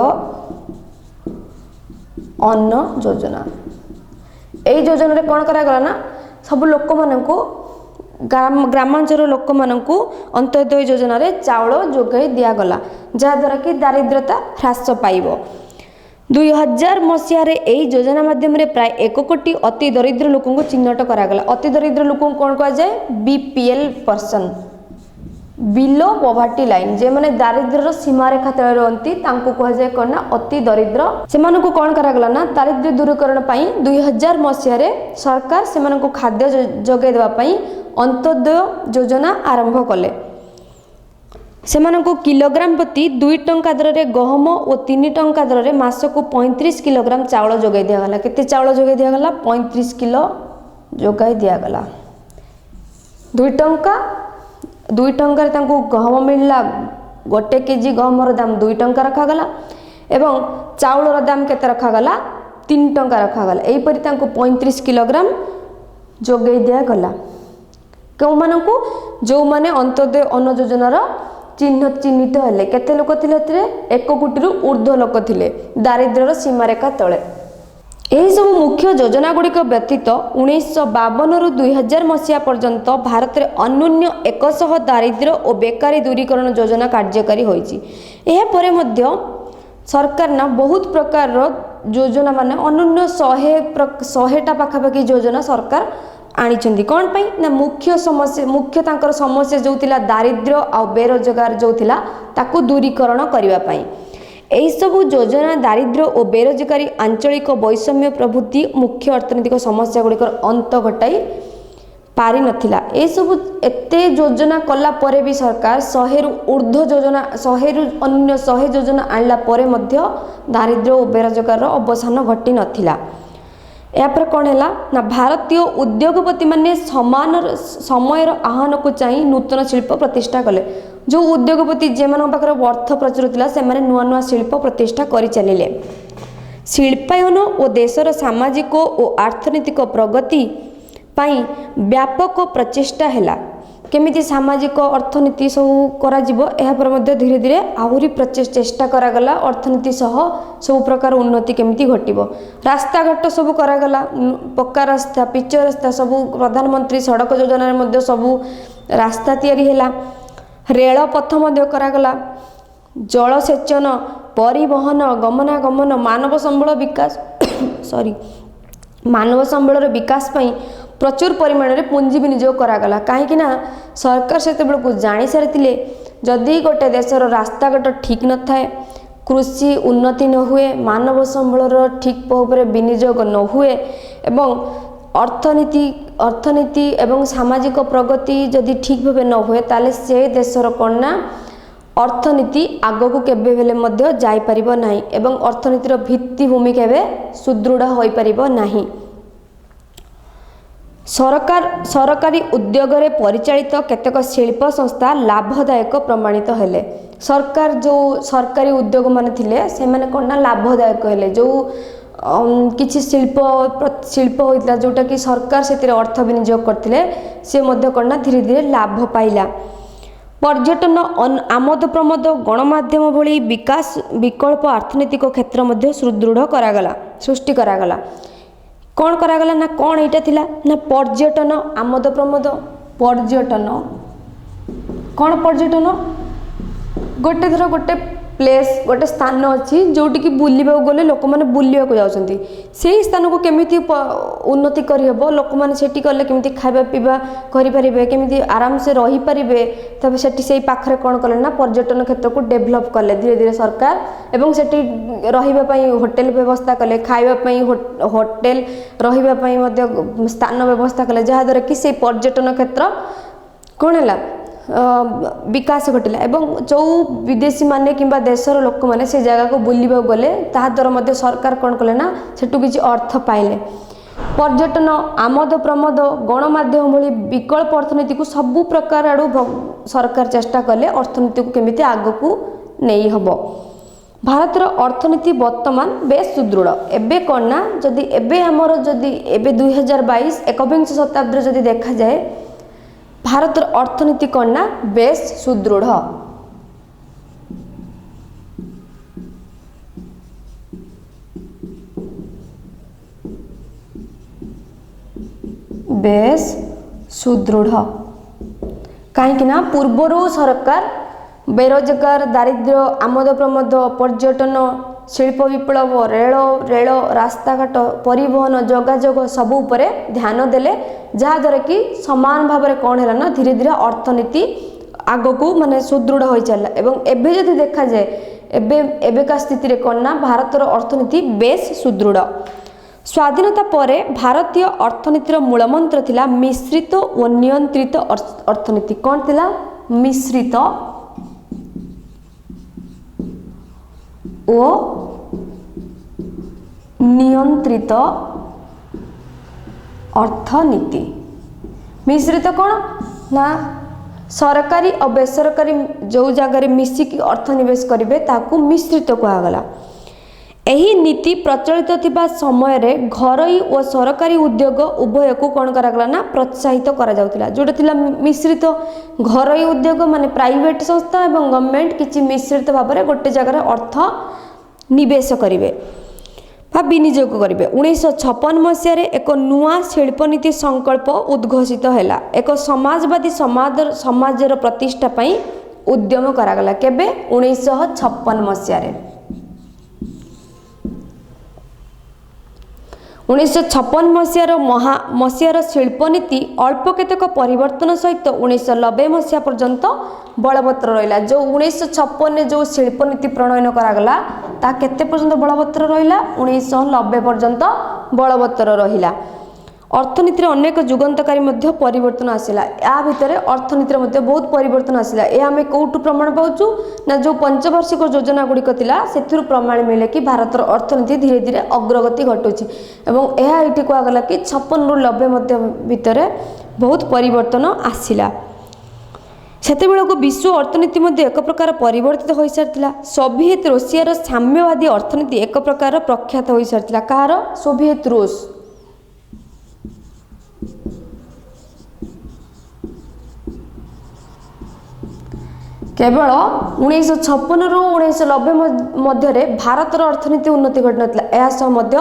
अन्न योजना यही योजना रे कौन करागला ना सब लोक मानक ग्रामांचल लोक मानक अंत्योदय योजना रे चाउल जोगाई दियागला जहाँ द्वारा कि दारिद्रता ह्रास पाइबो। 2000 मसीह यही योजना माध्यम प्राय 1 कोटी अति दरिद्र लोक चिन्हट करागला। अति दरिद्र लोक कौन कह जाए BPL person below poverty line जे माने दारिद्र्य सीमा रेखा तले रहंती तांको कह जाए कौन ना अति दरिद्र सेमानकु कौन करागला ना दारिद्र्य दूरीकरण पई 2000 मसीह सरकार सेमानकु खाद्य जोगाई देबा पई अंत्योदय योजना आरंभ कले। सेमानकु किलोग्राम प्रति 2 टंका दर रे गहम और 3 टंका दर रे मासकु 35 किलोग्राम चावल जोगाई दियागला। केते चावल जोगाई दियागला 35 किलो जोगाई दियागला। 2 टंका रे तांको गहम मिलला 1 केजी गहमर दाम 2 टंका रखागला एवं चावलर दाम केते रखागला 3 टंका रखागला। एही परि तांको 35 किलोग्राम जोगाई दियागला। केउ मानकु जो माने अंत्योदय अन्न योजनार चिन्हित हेले केते लोक थिले 1 कोटी ऊर्ध्व लोक थिले दारिद्र्यर सीमारेखा तले। यही सब मुख्य योजना गुड़िक व्यतीत 1952 रु 2000 मसीहा पर्यंत भारत में अन्यून्य 100 दारिद्र्य और बेकारी दूरीकरण योजना कार्यकारी होइछि। एहा परे मध्य सरकार ना बहुत प्रकार योजना माने अन्यून्य 100टा पाखापाखि योजना सरकार आनिछंती। कौन पाई ना मुख्य तांकर समस्या जो थिला दारिद्र्य आ बेरोजगार जो थिला ताकू दूरीकरण करिवा पाई। एही सब योजना दारिद्र्य और बेरोजगारी आंचलिक वैषम्य प्रभृति मुख्य अर्थनैतिक समस्या गुड़िकर अंत घटाई पारि नथिला। ए सब एते योजना कला परे भी सरकार 100 रु ऊर्ध्व योजना 100 रु अन्य 100 योजना आनला परे मध्य दारिद्र्य और बेरोजगार अवसान घटी नथिला। यापर कौन है ना भारतीय उद्योगपति माने समान समय आह्वान को चाहिए नूतन शिल्प प्रतिष्ठा कले। जो उद्योगपति जे मान पाखरे अर्थ प्रचुर थिला से माने नुआ नुआ शिल्प प्रतिष्ठा करि चलिले। शिल्पायन और देशर सामाजिक और अर्थनैतिक प्रगति पाई व्यापक प्रचेष्टा हैला केमिति सामाजिक अर्थनीति सब करा जिवो एहा पर मध्य धीरे धीरे आहुरी चेष्टा करागला अर्थनीति सह सब प्रकार उन्नति केमिति घटिबो रास्ता घाट सब करागला पक्का रास्ता पिच रास्ता सब प्रधानमंत्री सड़क योजना मध्य सब रास्ता तैयारी हैला रेल पथ मध्य करागला जलसेचन परिवहन गमनागमन मानव संबल विकास मानव संबलर विकास पाई प्रचुर परिमाण में पुंजी विनियोग करागला कहीं सरकार से जानी सारी जदि गोटे देशर रास्ता घाट ठीक न थाए कृषि उन्नति न हुए मानव संबलर ठीक भाव विनियोग न हुए एवं अर्थनीति एवं सामाजिक प्रगति जदि ठीक भाव न हुए ताले से देशर कन्या अर्थनीति आग को केबे बेले मध्य जाई परिबो नाही एवं अर्थनीतिर भित्तिभूमि केबे सुदृढ़ होई परिबो नाही। सरकारी उद्योग रे परिचालित केतक शिल्प संस्था लाभदायक प्रमाणित हेले सरकार जो सरकारी उद्योग माने थिले से माने कोना लाभदायक हेले जो किछि शिल्प होइतला जोटा कि सरकार सेतिर अर्थ विनियोग करथिले से मध्य कोना धीरे धीरे लाभ पाइला पर्यटन आमद प्रमोद गणमाध्यम भली विकास विकल्प अर्थनैतिक क्षेत्र मध्य सुदृढ़ करागला सृष्टि करागला कौन करागला ना कौन एटा थिला ना पर्यटन आमद प्रमोद पर्यटन कौन पर्यटन गोटे थर गोटे प्लेस गोटे स्थान अच्छी जोटि कि बुलवा गले लोक मैंने बुलवाक जाऊँगी से स्थान को केमिति उन्नति करहब लोक मैंने सेठी गले केमिति खाइबा पीबा करें केमिति आराम से रही पारे तब से पाखरे कौन कले ना पर्यटन क्षेत्र को डेभलप कले धीरे धीरे सरकार एवं सेठी रहिबा होटेल व्यवस्था कले खाइबा होटेल रहिबा स्थान व्यवस्था कले जहाँद्वारा कि से पर्यटन क्षेत्र कौन है विकास घटिला एवं जो विदेशी माने किंबा देशर लोक माने से जगह को बुलवा गले ता द्वारा मध्य सरकार कौन कले ना सेठू किछि अर्थ पाइले पर्यटन आमद प्रमोद गणमाध्यम भली विकल्प अर्थनीति को सबु प्रकार आड़ू सरकार चेष्टा कले अर्थनीति को केमिति आग को नहीं हबो भारतर अर्थनीति वर्तमान बेस सुदृढ़ एबे कौन ना जदि एबे हमर जदि एबे 2022 एकविंश शताब्दी जदि देखा जाए भारतर अर्थनीति कौन ना बेस सुदृढ़ बेस सुदृढ़ कहीं ना पूर्वर सरकार बेरोजगार दारिद्र्य आमद प्रमोद पर्यटन शिल्प विप्लव रेल रास्ताघाट परिवहन जोगाजोग सबू उपरे ध्यान देले जहाँद्वारा कि समान भाव में कौन है ना धीरे धीरे अर्थनीति आग को माने सुदृढ़ हो चलला एवं एबे जदि देखा जाए एबेका स्थिति रे कौन ना भारतर अर्थनीति बेस सुदृढ़ स्वाधीनता परे भारतीय अर्थनीतिर मूलमंत्र थिला मिश्रित और नियंत्रित अर्थनीति कौन थिला मिश्रित ओ नियंत्रित अर्थनीति मिश्रित कौन ना सरकारी और बेसरकारी जो जगह मिसिकी अर्थ निवेश करेंगे ताकू मिश्रित कहगला एही नीति प्रचलित थिबा समय रे घरोई और सरकारी उद्योग उभय को कौन करागला ना प्रोत्साहित करा जाउतिला जोटा थिला मिश्रित घरोई उद्योग माने प्राइवेट संस्था एवं गवर्नमेंट किछि मिश्रित भाव में गोटे जगह अर्थ निवेश करिवे बा विनियोग करिवे 1956 मसीह एक नुआ शिल्पनीति संकल्प उद्घोषित हैला एक समाजवादी समाजर प्रतिष्ठा पई उद्यम करागला केबे 1956 मसीह 1956 मसीहार शिल्पनीति अल्प केतक परिवर्तन सहित 1990 मसीहा पर्यंत बलवत्तर रहिला जो 1956 जो शिल्पनीति प्रणयन करागला ता केते पर्यंत बलवत्तर रहिला 1990 पर्यंत बलवत्तर रहिला अर्थनीति अनेक जुगंतकारी मध्य परिवर्तन आसिला या भितर अर्थनीति मध्य बहुत परिवर्तन आसिला ए आमे कोठु प्रमाण पाउछु ना जो पंचवार्षिक योजना गुड़िक थिला सेथिरु प्रमाण मिले कि भारतर अर्थनीति धीरे धीरे अग्रगति घटुछि एवं एहा एठी को गला कि 56 रु 90 मध्य भितर बहुत परिवर्तन आसिला ସେତେବେଳକୁ ବିଶ୍ୱ ଅର୍ଥନୀତି ମଧ୍ୟ ଏକ ପ୍ରକାର ପରିବର୍ତ୍ତିତ ହୋଇସାରିଥିଲା। ସୋଭିଏତ ରୁଷିଆର ସାମ୍ୟବାଦୀ ଅର୍ଥନୀତି ଏକ ପ୍ରକାର ପ୍ରଖ୍ୟାତ ହୋଇସାରିଥିଲା। କାହାର? ସୋଭିଏତ ରୁଷ। କେବଳ 1956 ରୁ 1990 ମଧ୍ୟରେ ଭାରତର ଅର୍ଥନୀତି ଉନ୍ନତି ଘଟିନଥିଲା, ଏହା ସହ ମଧ୍ୟ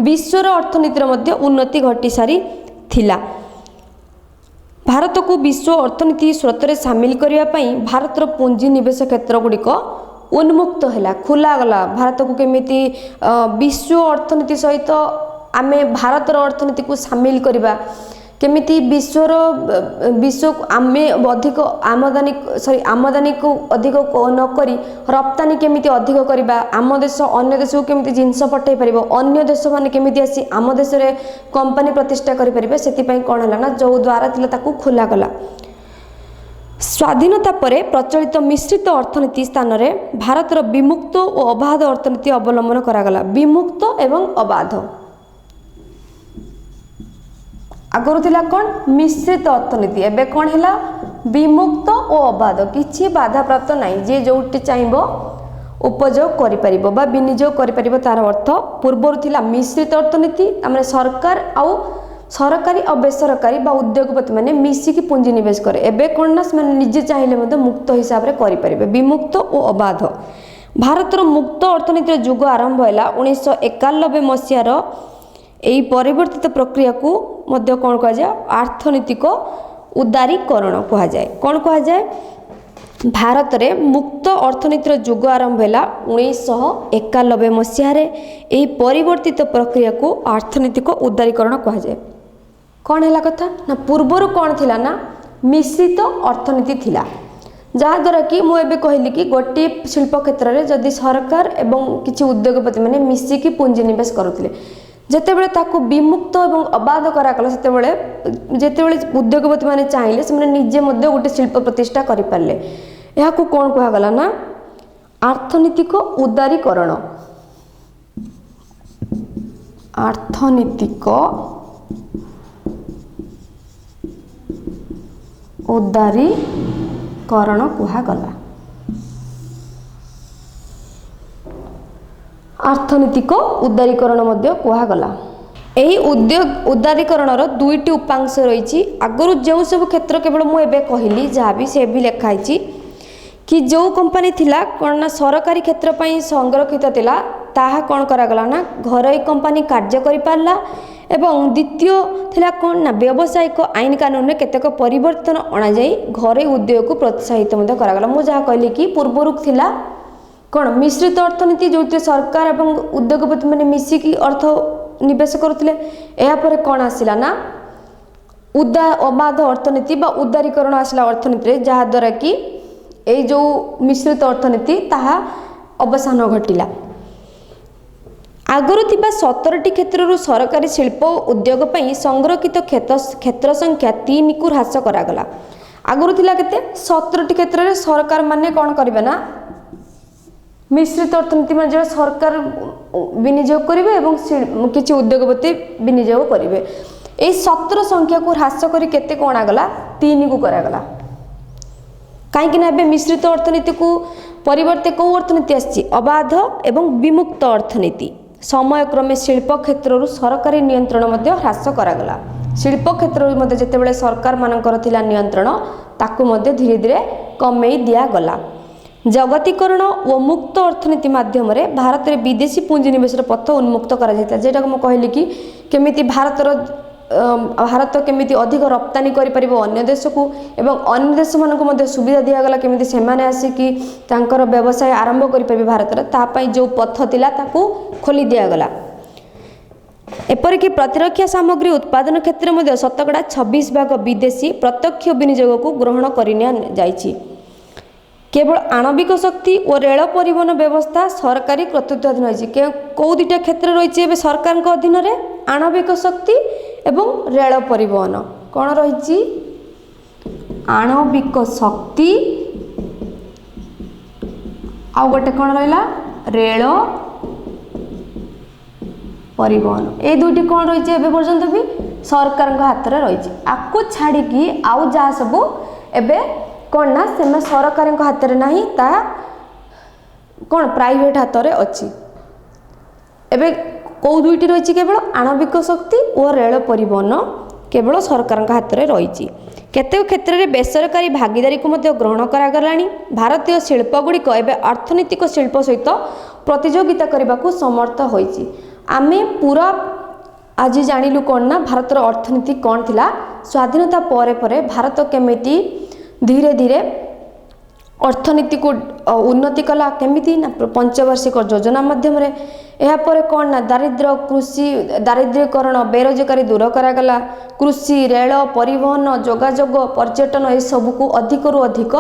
ବିଶ୍ୱର ଅର୍ଥନୀତିର ମଧ୍ୟ ଉନ୍ନତି ଘଟି ସାରିଥିଲା। ଭାରତକୁ ବିଶ୍ୱ ଅର୍ଥନୀତି ସ୍ରୋତରେ ସାମିଲ କରିବା ପାଇଁ ଭାରତର ପୁଞ୍ଜି ନିବେଶ କ୍ଷେତ୍ର ଗୁଡ଼ିକ ଉନ୍ମୁକ୍ତ ହେଲା, ଖୋଲାଗଲା। ଭାରତକୁ କେମିତି ବିଶ୍ୱ ଅର୍ଥନୀତି ସହିତ ଆମେ ଭାରତର ଅର୍ଥନୀତିକୁ ସାମିଲ କରିବା, କେମିତି ବିଶ୍ୱ ଆମେ ଅଧିକ ଆମଦାନୀକୁ ଅଧିକ ନ କରି ରପ୍ତାନି କେମିତି ଅଧିକ କରିବା, ଆମ ଦେଶ ଅନ୍ୟ ଦେଶକୁ କେମିତି ଜିନିଷ ପଠାଇ ପାରିବ, ଅନ୍ୟ ଦେଶମାନେ କେମିତି ଆସି ଆମ ଦେଶରେ କମ୍ପାନୀ ପ୍ରତିଷ୍ଠା କରିପାରିବେ, ସେଥିପାଇଁ କ'ଣ ହେଲା ନା ଯେଉଁ ଦ୍ୱାର ଥିଲା ତାକୁ ଖୋଲାଗଲା। ସ୍ୱାଧୀନତା ପରେ ପ୍ରଚଳିତ ମିଶ୍ରିତ ଅର୍ଥନୀତି ସ୍ଥାନରେ ଭାରତର ବିମୁକ୍ତ ଓ ଅବାଧ ଅର୍ଥନୀତି ଅବଲମ୍ବନ କରାଗଲା। ବିମୁକ୍ତ ଏବଂ ଅବାଧ। ଆଗରୁ ଥିଲା କ'ଣ? ମିଶ୍ରିତ ଅର୍ଥନୀତି। ଏବେ କ'ଣ ହେଲା? ବିମୁକ୍ତ ଓ ଅବାଧ। କିଛି ବାଧାପ୍ରାପ୍ତ ନାହିଁ, ଯିଏ ଯେଉଁଠି ଚାହିଁବ ଉପଯୋଗ କରିପାରିବ ବା ବିନିଯୋଗ କରିପାରିବ। ତାର ଅର୍ଥ ପୂର୍ବରୁ ଥିଲା ମିଶ୍ରିତ ଅର୍ଥନୀତି, ଆମର ସରକାରୀ ଆଉ ବେସରକାରୀ ବା ଉଦ୍ୟୋଗପତି ମାନେ ମିଶିକି ପୁଞ୍ଜି ନିବେଶ କରେ। ଏବେ କ'ଣ ନା ସେମାନେ ନିଜେ ଚାହିଁଲେ ମଧ୍ୟ ମୁକ୍ତ ହିସାବରେ କରିପାରିବେ। ବିମୁକ୍ତ ଓ ଅବାଧ। ଭାରତର ମୁକ୍ତ ଅର୍ଥନୀତିର ଯୁଗ ଆରମ୍ଭ ହେଲା 1991 ମସିହାର। ଏହି ପରିବର୍ତ୍ତିତ ପ୍ରକ୍ରିୟାକୁ ମଧ୍ୟ କ'ଣ କୁହାଯାଏ? ଅର୍ଥନୈତିକ ଉଦାରୀକରଣ କୁହାଯାଏ। କ'ଣ କୁହାଯାଏ? ଭାରତରେ ମୁକ୍ତ ଅର୍ଥନୀତିର ଯୁଗ ଆରମ୍ଭ ହେଲା 1991 ମସିହାରେ। ଏହି ପରିବର୍ତ୍ତିତ ପ୍ରକ୍ରିୟାକୁ ଅର୍ଥନୈତିକ ଉଦାରୀକରଣ କୁହାଯାଏ। କ'ଣ ହେଲା କଥା ନା ପୂର୍ବରୁ କ'ଣ ଥିଲା ନା ମିଶ୍ରିତ ଅର୍ଥନୀତି ଥିଲା, ଯାହାଦ୍ୱାରା କି ମୁଁ ଏବେ କହିଲି କି ଗୋଟିଏ ଶିଳ୍ପ କ୍ଷେତ୍ରରେ ଯଦି ସରକାର ଏବଂ କିଛି ଉଦ୍ୟୋଗପତି ମାନେ ମିଶିକି ପୁଞ୍ଜି ନିବେଶ କରୁଥିଲେ, ଯେତେବେଳେ ତାକୁ ବିମୁକ୍ତ ଏବଂ ଅବାଧ କରାଗଲା, ଯେତେବେଳେ ଉଦ୍ୟୋଗପତି ମାନେ ଚାହିଁଲେ ସେମାନେ ନିଜେ ମଧ୍ୟ ଗୋଟେ ଶିଳ୍ପ ପ୍ରତିଷ୍ଠା କରିପାରିଲେ। ଏହାକୁ କ'ଣ କୁହାଗଲା ନା ଅର୍ଥନୈତିକ ଉଦାରୀକରଣ। ଅର୍ଥନୈତିକ ଉଦାରୀକରଣ କୁହାଗଲା। ଅର୍ଥନୈତିକ ଉଦାରୀକରଣ ମଧ୍ୟ କୁହାଗଲା। ଏହି ଉଦାରୀକରଣର ଦୁଇଟି ଉପାଂଶ ରହିଛି। ଆଗରୁ ଯେଉଁ ସବୁ କ୍ଷେତ୍ର କେବଳ ମୁଁ ଏବେ କହିଲି ଯାହା ବି ସେ ବି ଲେଖା ହେଇଛି କି ଯେଉଁ କମ୍ପାନୀ ଥିଲା କ'ଣ ନା ସରକାରୀ କ୍ଷେତ୍ର ପାଇଁ ସଂରକ୍ଷିତ ଥିଲା, ତାହା କ'ଣ କରାଗଲା ନା ଘରୋଇ କମ୍ପାନୀ କାର୍ଯ୍ୟ କରିପାରିଲା। ଏବଂ ଦ୍ୱିତୀୟ ଥିଲା କ'ଣ ନା ବ୍ୟବସାୟିକ ଆଇନ କାନୁନରେ କେତେକ ପରିବର୍ତ୍ତନ ଅଣାଯାଇ ଘରୋଇ ଉଦ୍ୟୋଗକୁ ପ୍ରୋତ୍ସାହିତ ମଧ୍ୟ କରାଗଲା। ମୁଁ ଯାହା କହିଲି କି ପୂର୍ବରୁ ଥିଲା କ'ଣ ମିଶ୍ରିତ ଅର୍ଥନୀତି, ଯେଉଁଥିରେ ସରକାର ଏବଂ ଉଦ୍ୟୋଗପତି ମାନେ ମିଶିକି ଅର୍ଥ ନିବେଶ କରୁଥିଲେ। ଏହାପରେ କ'ଣ ଆସିଲା ନା ଅବାଧ ଅର୍ଥନୀତି ବା ଉଦାରୀକରଣ ଆସିଲା ଅର୍ଥନୀତିରେ, ଯାହାଦ୍ୱାରା କି ଏଇ ଯେଉଁ ମିଶ୍ରିତ ଅର୍ଥନୀତି ତାହା ଅବସାନ ଘଟିଲା। ଆଗରୁ ଥିବା 17ଟି କ୍ଷେତ୍ରରୁ ସରକାରୀ ଶିଳ୍ପ ଓ ଉଦ୍ୟୋଗ ପାଇଁ ସଂରକ୍ଷିତ କ୍ଷେତ୍ର ସଂଖ୍ୟା 3କୁ ହ୍ରାସ କରାଗଲା। ଆଗରୁ ଥିଲା କେତେ? 17ଟି କ୍ଷେତ୍ରରେ ସରକାର ମାନେ କ'ଣ କରିବେ ନା ମିଶ୍ରିତ ଅର୍ଥନୀତି ମାନେ ଯେଉଁ ସରକାର ବିନିଯୋଗ କରିବେ ଏବଂ କିଛି ଉଦ୍ୟୋଗପତି ବିନିଯୋଗ କରିବେ। ଏହି 17 ସଂଖ୍ୟାକୁ ହ୍ରାସ କରି କେତେ କ'ଣ ଗଲା? 3କୁ କରାଗଲା। କାହିଁକି ନା ଏବେ ମିଶ୍ରିତ ଅର୍ଥନୀତିକୁ ପରିବର୍ତ୍ତେ କେଉଁ ଅର୍ଥନୀତି ଆସିଛି? ଅବାଧ ଏବଂ ବିମୁକ୍ତ ଅର୍ଥନୀତି। ସମୟକ୍ରମେ ଶିଳ୍ପ କ୍ଷେତ୍ରରୁ ସରକାରୀ ନିୟନ୍ତ୍ରଣ ମଧ୍ୟ ହ୍ରାସ କରାଗଲା। ଶିଳ୍ପ କ୍ଷେତ୍ରରୁ ମଧ୍ୟ ଯେତେବେଳେ ସରକାର ମାନଙ୍କର ଥିଲା ନିୟନ୍ତ୍ରଣ, ତାକୁ ମଧ୍ୟ ଧୀରେ ଧୀରେ କମେଇ ଦିଆଗଲା। ଜଗତୀକରଣ ଓ ମୁକ୍ତ ଅର୍ଥନୀତି ମାଧ୍ୟମରେ ଭାରତରେ ବିଦେଶୀ ପୁଞ୍ଜି ନିବେଶର ପଥ ଉନ୍ମୁକ୍ତ କରାଯାଇଥିଲା। ଯେଟାକୁ ମୁଁ କହିଲି କି କେମିତି ଭାରତ କେମିତି ଅଧିକ ରପ୍ତାନି କରିପାରିବ ଅନ୍ୟ ଦେଶକୁ, ଏବଂ ଅନ୍ୟ ଦେଶମାନଙ୍କୁ ମଧ୍ୟ ସୁବିଧା ଦିଆଗଲା କେମିତି ସେମାନେ ଆସିକି ତାଙ୍କର ବ୍ୟବସାୟ ଆରମ୍ଭ କରିପାରିବେ ଭାରତରେ, ତା ପାଇଁ ଯେଉଁ ପଥ ଥିଲା ତାକୁ ଖୋଲି ଦିଆଗଲା। ଏପରିକି ପ୍ରତିରକ୍ଷା ସାମଗ୍ରୀ ଉତ୍ପାଦନ କ୍ଷେତ୍ରରେ ମଧ୍ୟ ଶତକଡ଼ା 26% ବିଦେଶୀ ପ୍ରତ୍ୟକ୍ଷ ବିନିଯୋଗକୁ ଗ୍ରହଣ କରିନିଆଯାଇଛି। କେବଳ ଆଣବିକ ଶକ୍ତି ଓ ରେଳ ପରିବହନ ବ୍ୟବସ୍ଥା ସରକାରୀ କର୍ତ୍ତୃତ୍ୱାଧୀନ ରହିଛି। କେଉଁ ଦୁଇଟା କ୍ଷେତ୍ର ରହିଛି ଏବେ ସରକାରଙ୍କ ଅଧୀନରେ? ଆଣବିକ ଶକ୍ତି ଏବଂ ରେଳ ପରିବହନ। କ'ଣ ରହିଛି? ଆଣବିକ ଶକ୍ତି ଆଉ ଗୋଟେ କ'ଣ ରହିଲା? ରେଳ ପରିବହନ। এই দুইটি କ'ଣ ରହିଛି ଏବେ ପର୍ଯ୍ୟନ୍ତ ବି ସରକାରଙ୍କ ହାତରେ ରହିଛି। ଆକୁ ଛାଡ଼ିକି ଆଉ ଯାହା ସବୁ ଏବେ କ'ଣ ନା ସେମାନେ ସରକାରଙ୍କ ହାତରେ ନାହିଁ, ତାହା କ'ଣ ପ୍ରାଇଭେଟ୍ ହାତରେ ଅଛି। ଏବେ କେଉଁ ଦୁଇଟି ରହିଛି କେବଳ ଆଣବିକ ଶକ୍ତି ଓ ରେଳ ପରିବହନ କେବଳ ସରକାରଙ୍କ ହାତରେ ରହିଛି। କେତେକ କ୍ଷେତ୍ରରେ ବେସରକାରୀ ଭାଗିଦାରୀକୁ ମଧ୍ୟ ଗ୍ରହଣ କରାଗଲାଣି। ଭାରତୀୟ ଶିଳ୍ପଗୁଡ଼ିକ ଏବେ ଅର୍ଥନୈତିକ ଶିଳ୍ପ ସହିତ ପ୍ରତିଯୋଗିତା କରିବାକୁ ସମର୍ଥ ହୋଇଛି। ଆମେ ପୁରା ଆଜି ଜାଣିଲୁ କ'ଣ ନା ଭାରତର ଅର୍ଥନୀତି କ'ଣ ଥିଲା। ସ୍ୱାଧୀନତା ପରେ ପରେ ଭାରତ କେମିତି ଧୀରେ ଧୀରେ ଅର୍ଥନୀତିକୁ ଉନ୍ନତି କଲା, କେମିତି ନା ପଞ୍ଚବାର୍ଷିକ ଯୋଜନା ମାଧ୍ୟମରେ। ଏହାପରେ କ'ଣ ନା ଦାରିଦ୍ର୍ୟକରଣ, ବେରୋଜଗାରୀ ଦୂର କରାଗଲା। କୃଷି, ରେଳ, ପରିବହନ, ଯୋଗାଯୋଗ, ପର୍ଯ୍ୟଟନ ଏସବୁକୁ ଅଧିକରୁ ଅଧିକ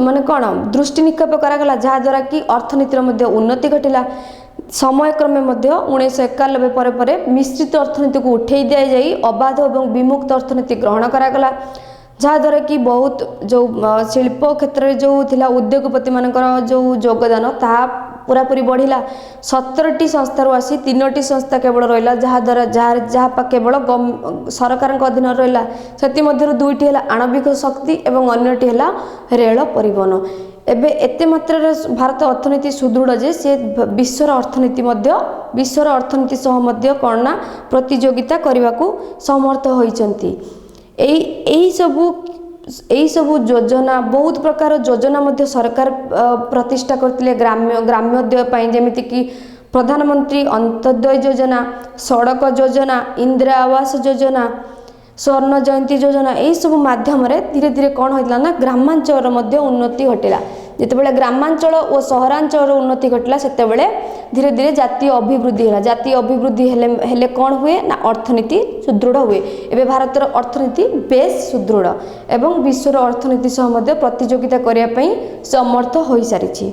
ମାନେ କ'ଣ ଦୃଷ୍ଟି ନିକ୍ଷେପ କରାଗଲା, ଯାହାଦ୍ୱାରା କି ଅର୍ଥନୀତିର ମଧ୍ୟ ଉନ୍ନତି ଘଟିଲା। ସମୟକ୍ରମେ ମଧ୍ୟ 1991 ପରେ ପରେ ମିଶ୍ରିତ ଅର୍ଥନୀତିକୁ ଉଠାଇ ଦିଆଯାଇ ଅବାଧ ଏବଂ ବିମୁକ୍ତ ଅର୍ଥନୀତି ଗ୍ରହଣ କରାଗଲା, ଯାହାଦ୍ୱାରା କି ବହୁତ ଯେଉଁ ଶିଳ୍ପ କ୍ଷେତ୍ରରେ ଯେଉଁ ଥିଲା ଉଦ୍ୟୋଗପତିମାନଙ୍କର ଯେଉଁ ଯୋଗଦାନ ତାହା ପୁରାପୁରି ବଢ଼ିଲା। 17ଟି ସଂସ୍ଥାରୁ ଆସି 3ଟି ସଂସ୍ଥା କେବଳ ରହିଲା, ଯାହାଦ୍ୱାରା ଯାହା କେବଳ ସରକାରଙ୍କ ଅଧୀନରେ ରହିଲା। ସେଥିମଧ୍ୟରୁ 2ଟି ହେଲା ଆଣବିକ ଶକ୍ତି ଏବଂ ଅନ୍ୟଟି ହେଲା ରେଳ ପରିବହନ। ଏବେ ଏତେ ମାତ୍ରାରେ ଭାରତ ଅର୍ଥନୀତି ସୁଦୃଢ଼ ଯେ ସେ ବିଶ୍ୱର ଅର୍ଥନୀତି ସହ ମଧ୍ୟ କ'ଣ ନା ପ୍ରତିଯୋଗିତା କରିବାକୁ ସମର୍ଥ ହୋଇଛନ୍ତି। ଏହିସବୁ ଯୋଜନା, ବହୁତ ପ୍ରକାର ଯୋଜନା ମଧ୍ୟ ସରକାର ପ୍ରତିଷ୍ଠା କରିଥିଲେ ଗ୍ରାମ୍ୟୋଦୟ ପାଇଁ, ଯେମିତିକି ପ୍ରଧାନମନ୍ତ୍ରୀ ଅନ୍ତ୍ୟୋଦୟ ଯୋଜନା, ସଡ଼କ ଯୋଜନା, ଇନ୍ଦିରା ଆବାସ ଯୋଜନା, ସ୍ୱର୍ଣ୍ଣ ଜୟନ୍ତୀ ଯୋଜନା। ଏହିସବୁ ମାଧ୍ୟମରେ ଧୀରେ ଧୀରେ କ'ଣ ହୋଇଥିଲା ନା ଗ୍ରାମାଞ୍ଚଳର ମଧ୍ୟ ଉନ୍ନତି ଘଟିଲା। ଯେତେବେଳେ ଗ୍ରାମାଞ୍ଚଳ ଓ ସହରାଞ୍ଚଳର ଉନ୍ନତି ଘଟିଲା ସେତେବେଳେ ଧୀରେ ଧୀରେ ଜାତୀୟ ଅଭିବୃଦ୍ଧି ହେଲା। ଜାତୀୟ ଅଭିବୃଦ୍ଧି ହେଲେ କ'ଣ ହୁଏ ନା ଅର୍ଥନୀତି ସୁଦୃଢ଼ ହୁଏ। ଏବେ ଭାରତର ଅର୍ଥନୀତି ବେଶ୍ ସୁଦୃଢ଼ ଏବଂ ବିଶ୍ୱର ଅର୍ଥନୀତି ସହ ମଧ୍ୟ ପ୍ରତିଯୋଗିତା କରିବା ପାଇଁ ସମର୍ଥ ହୋଇସାରିଛି।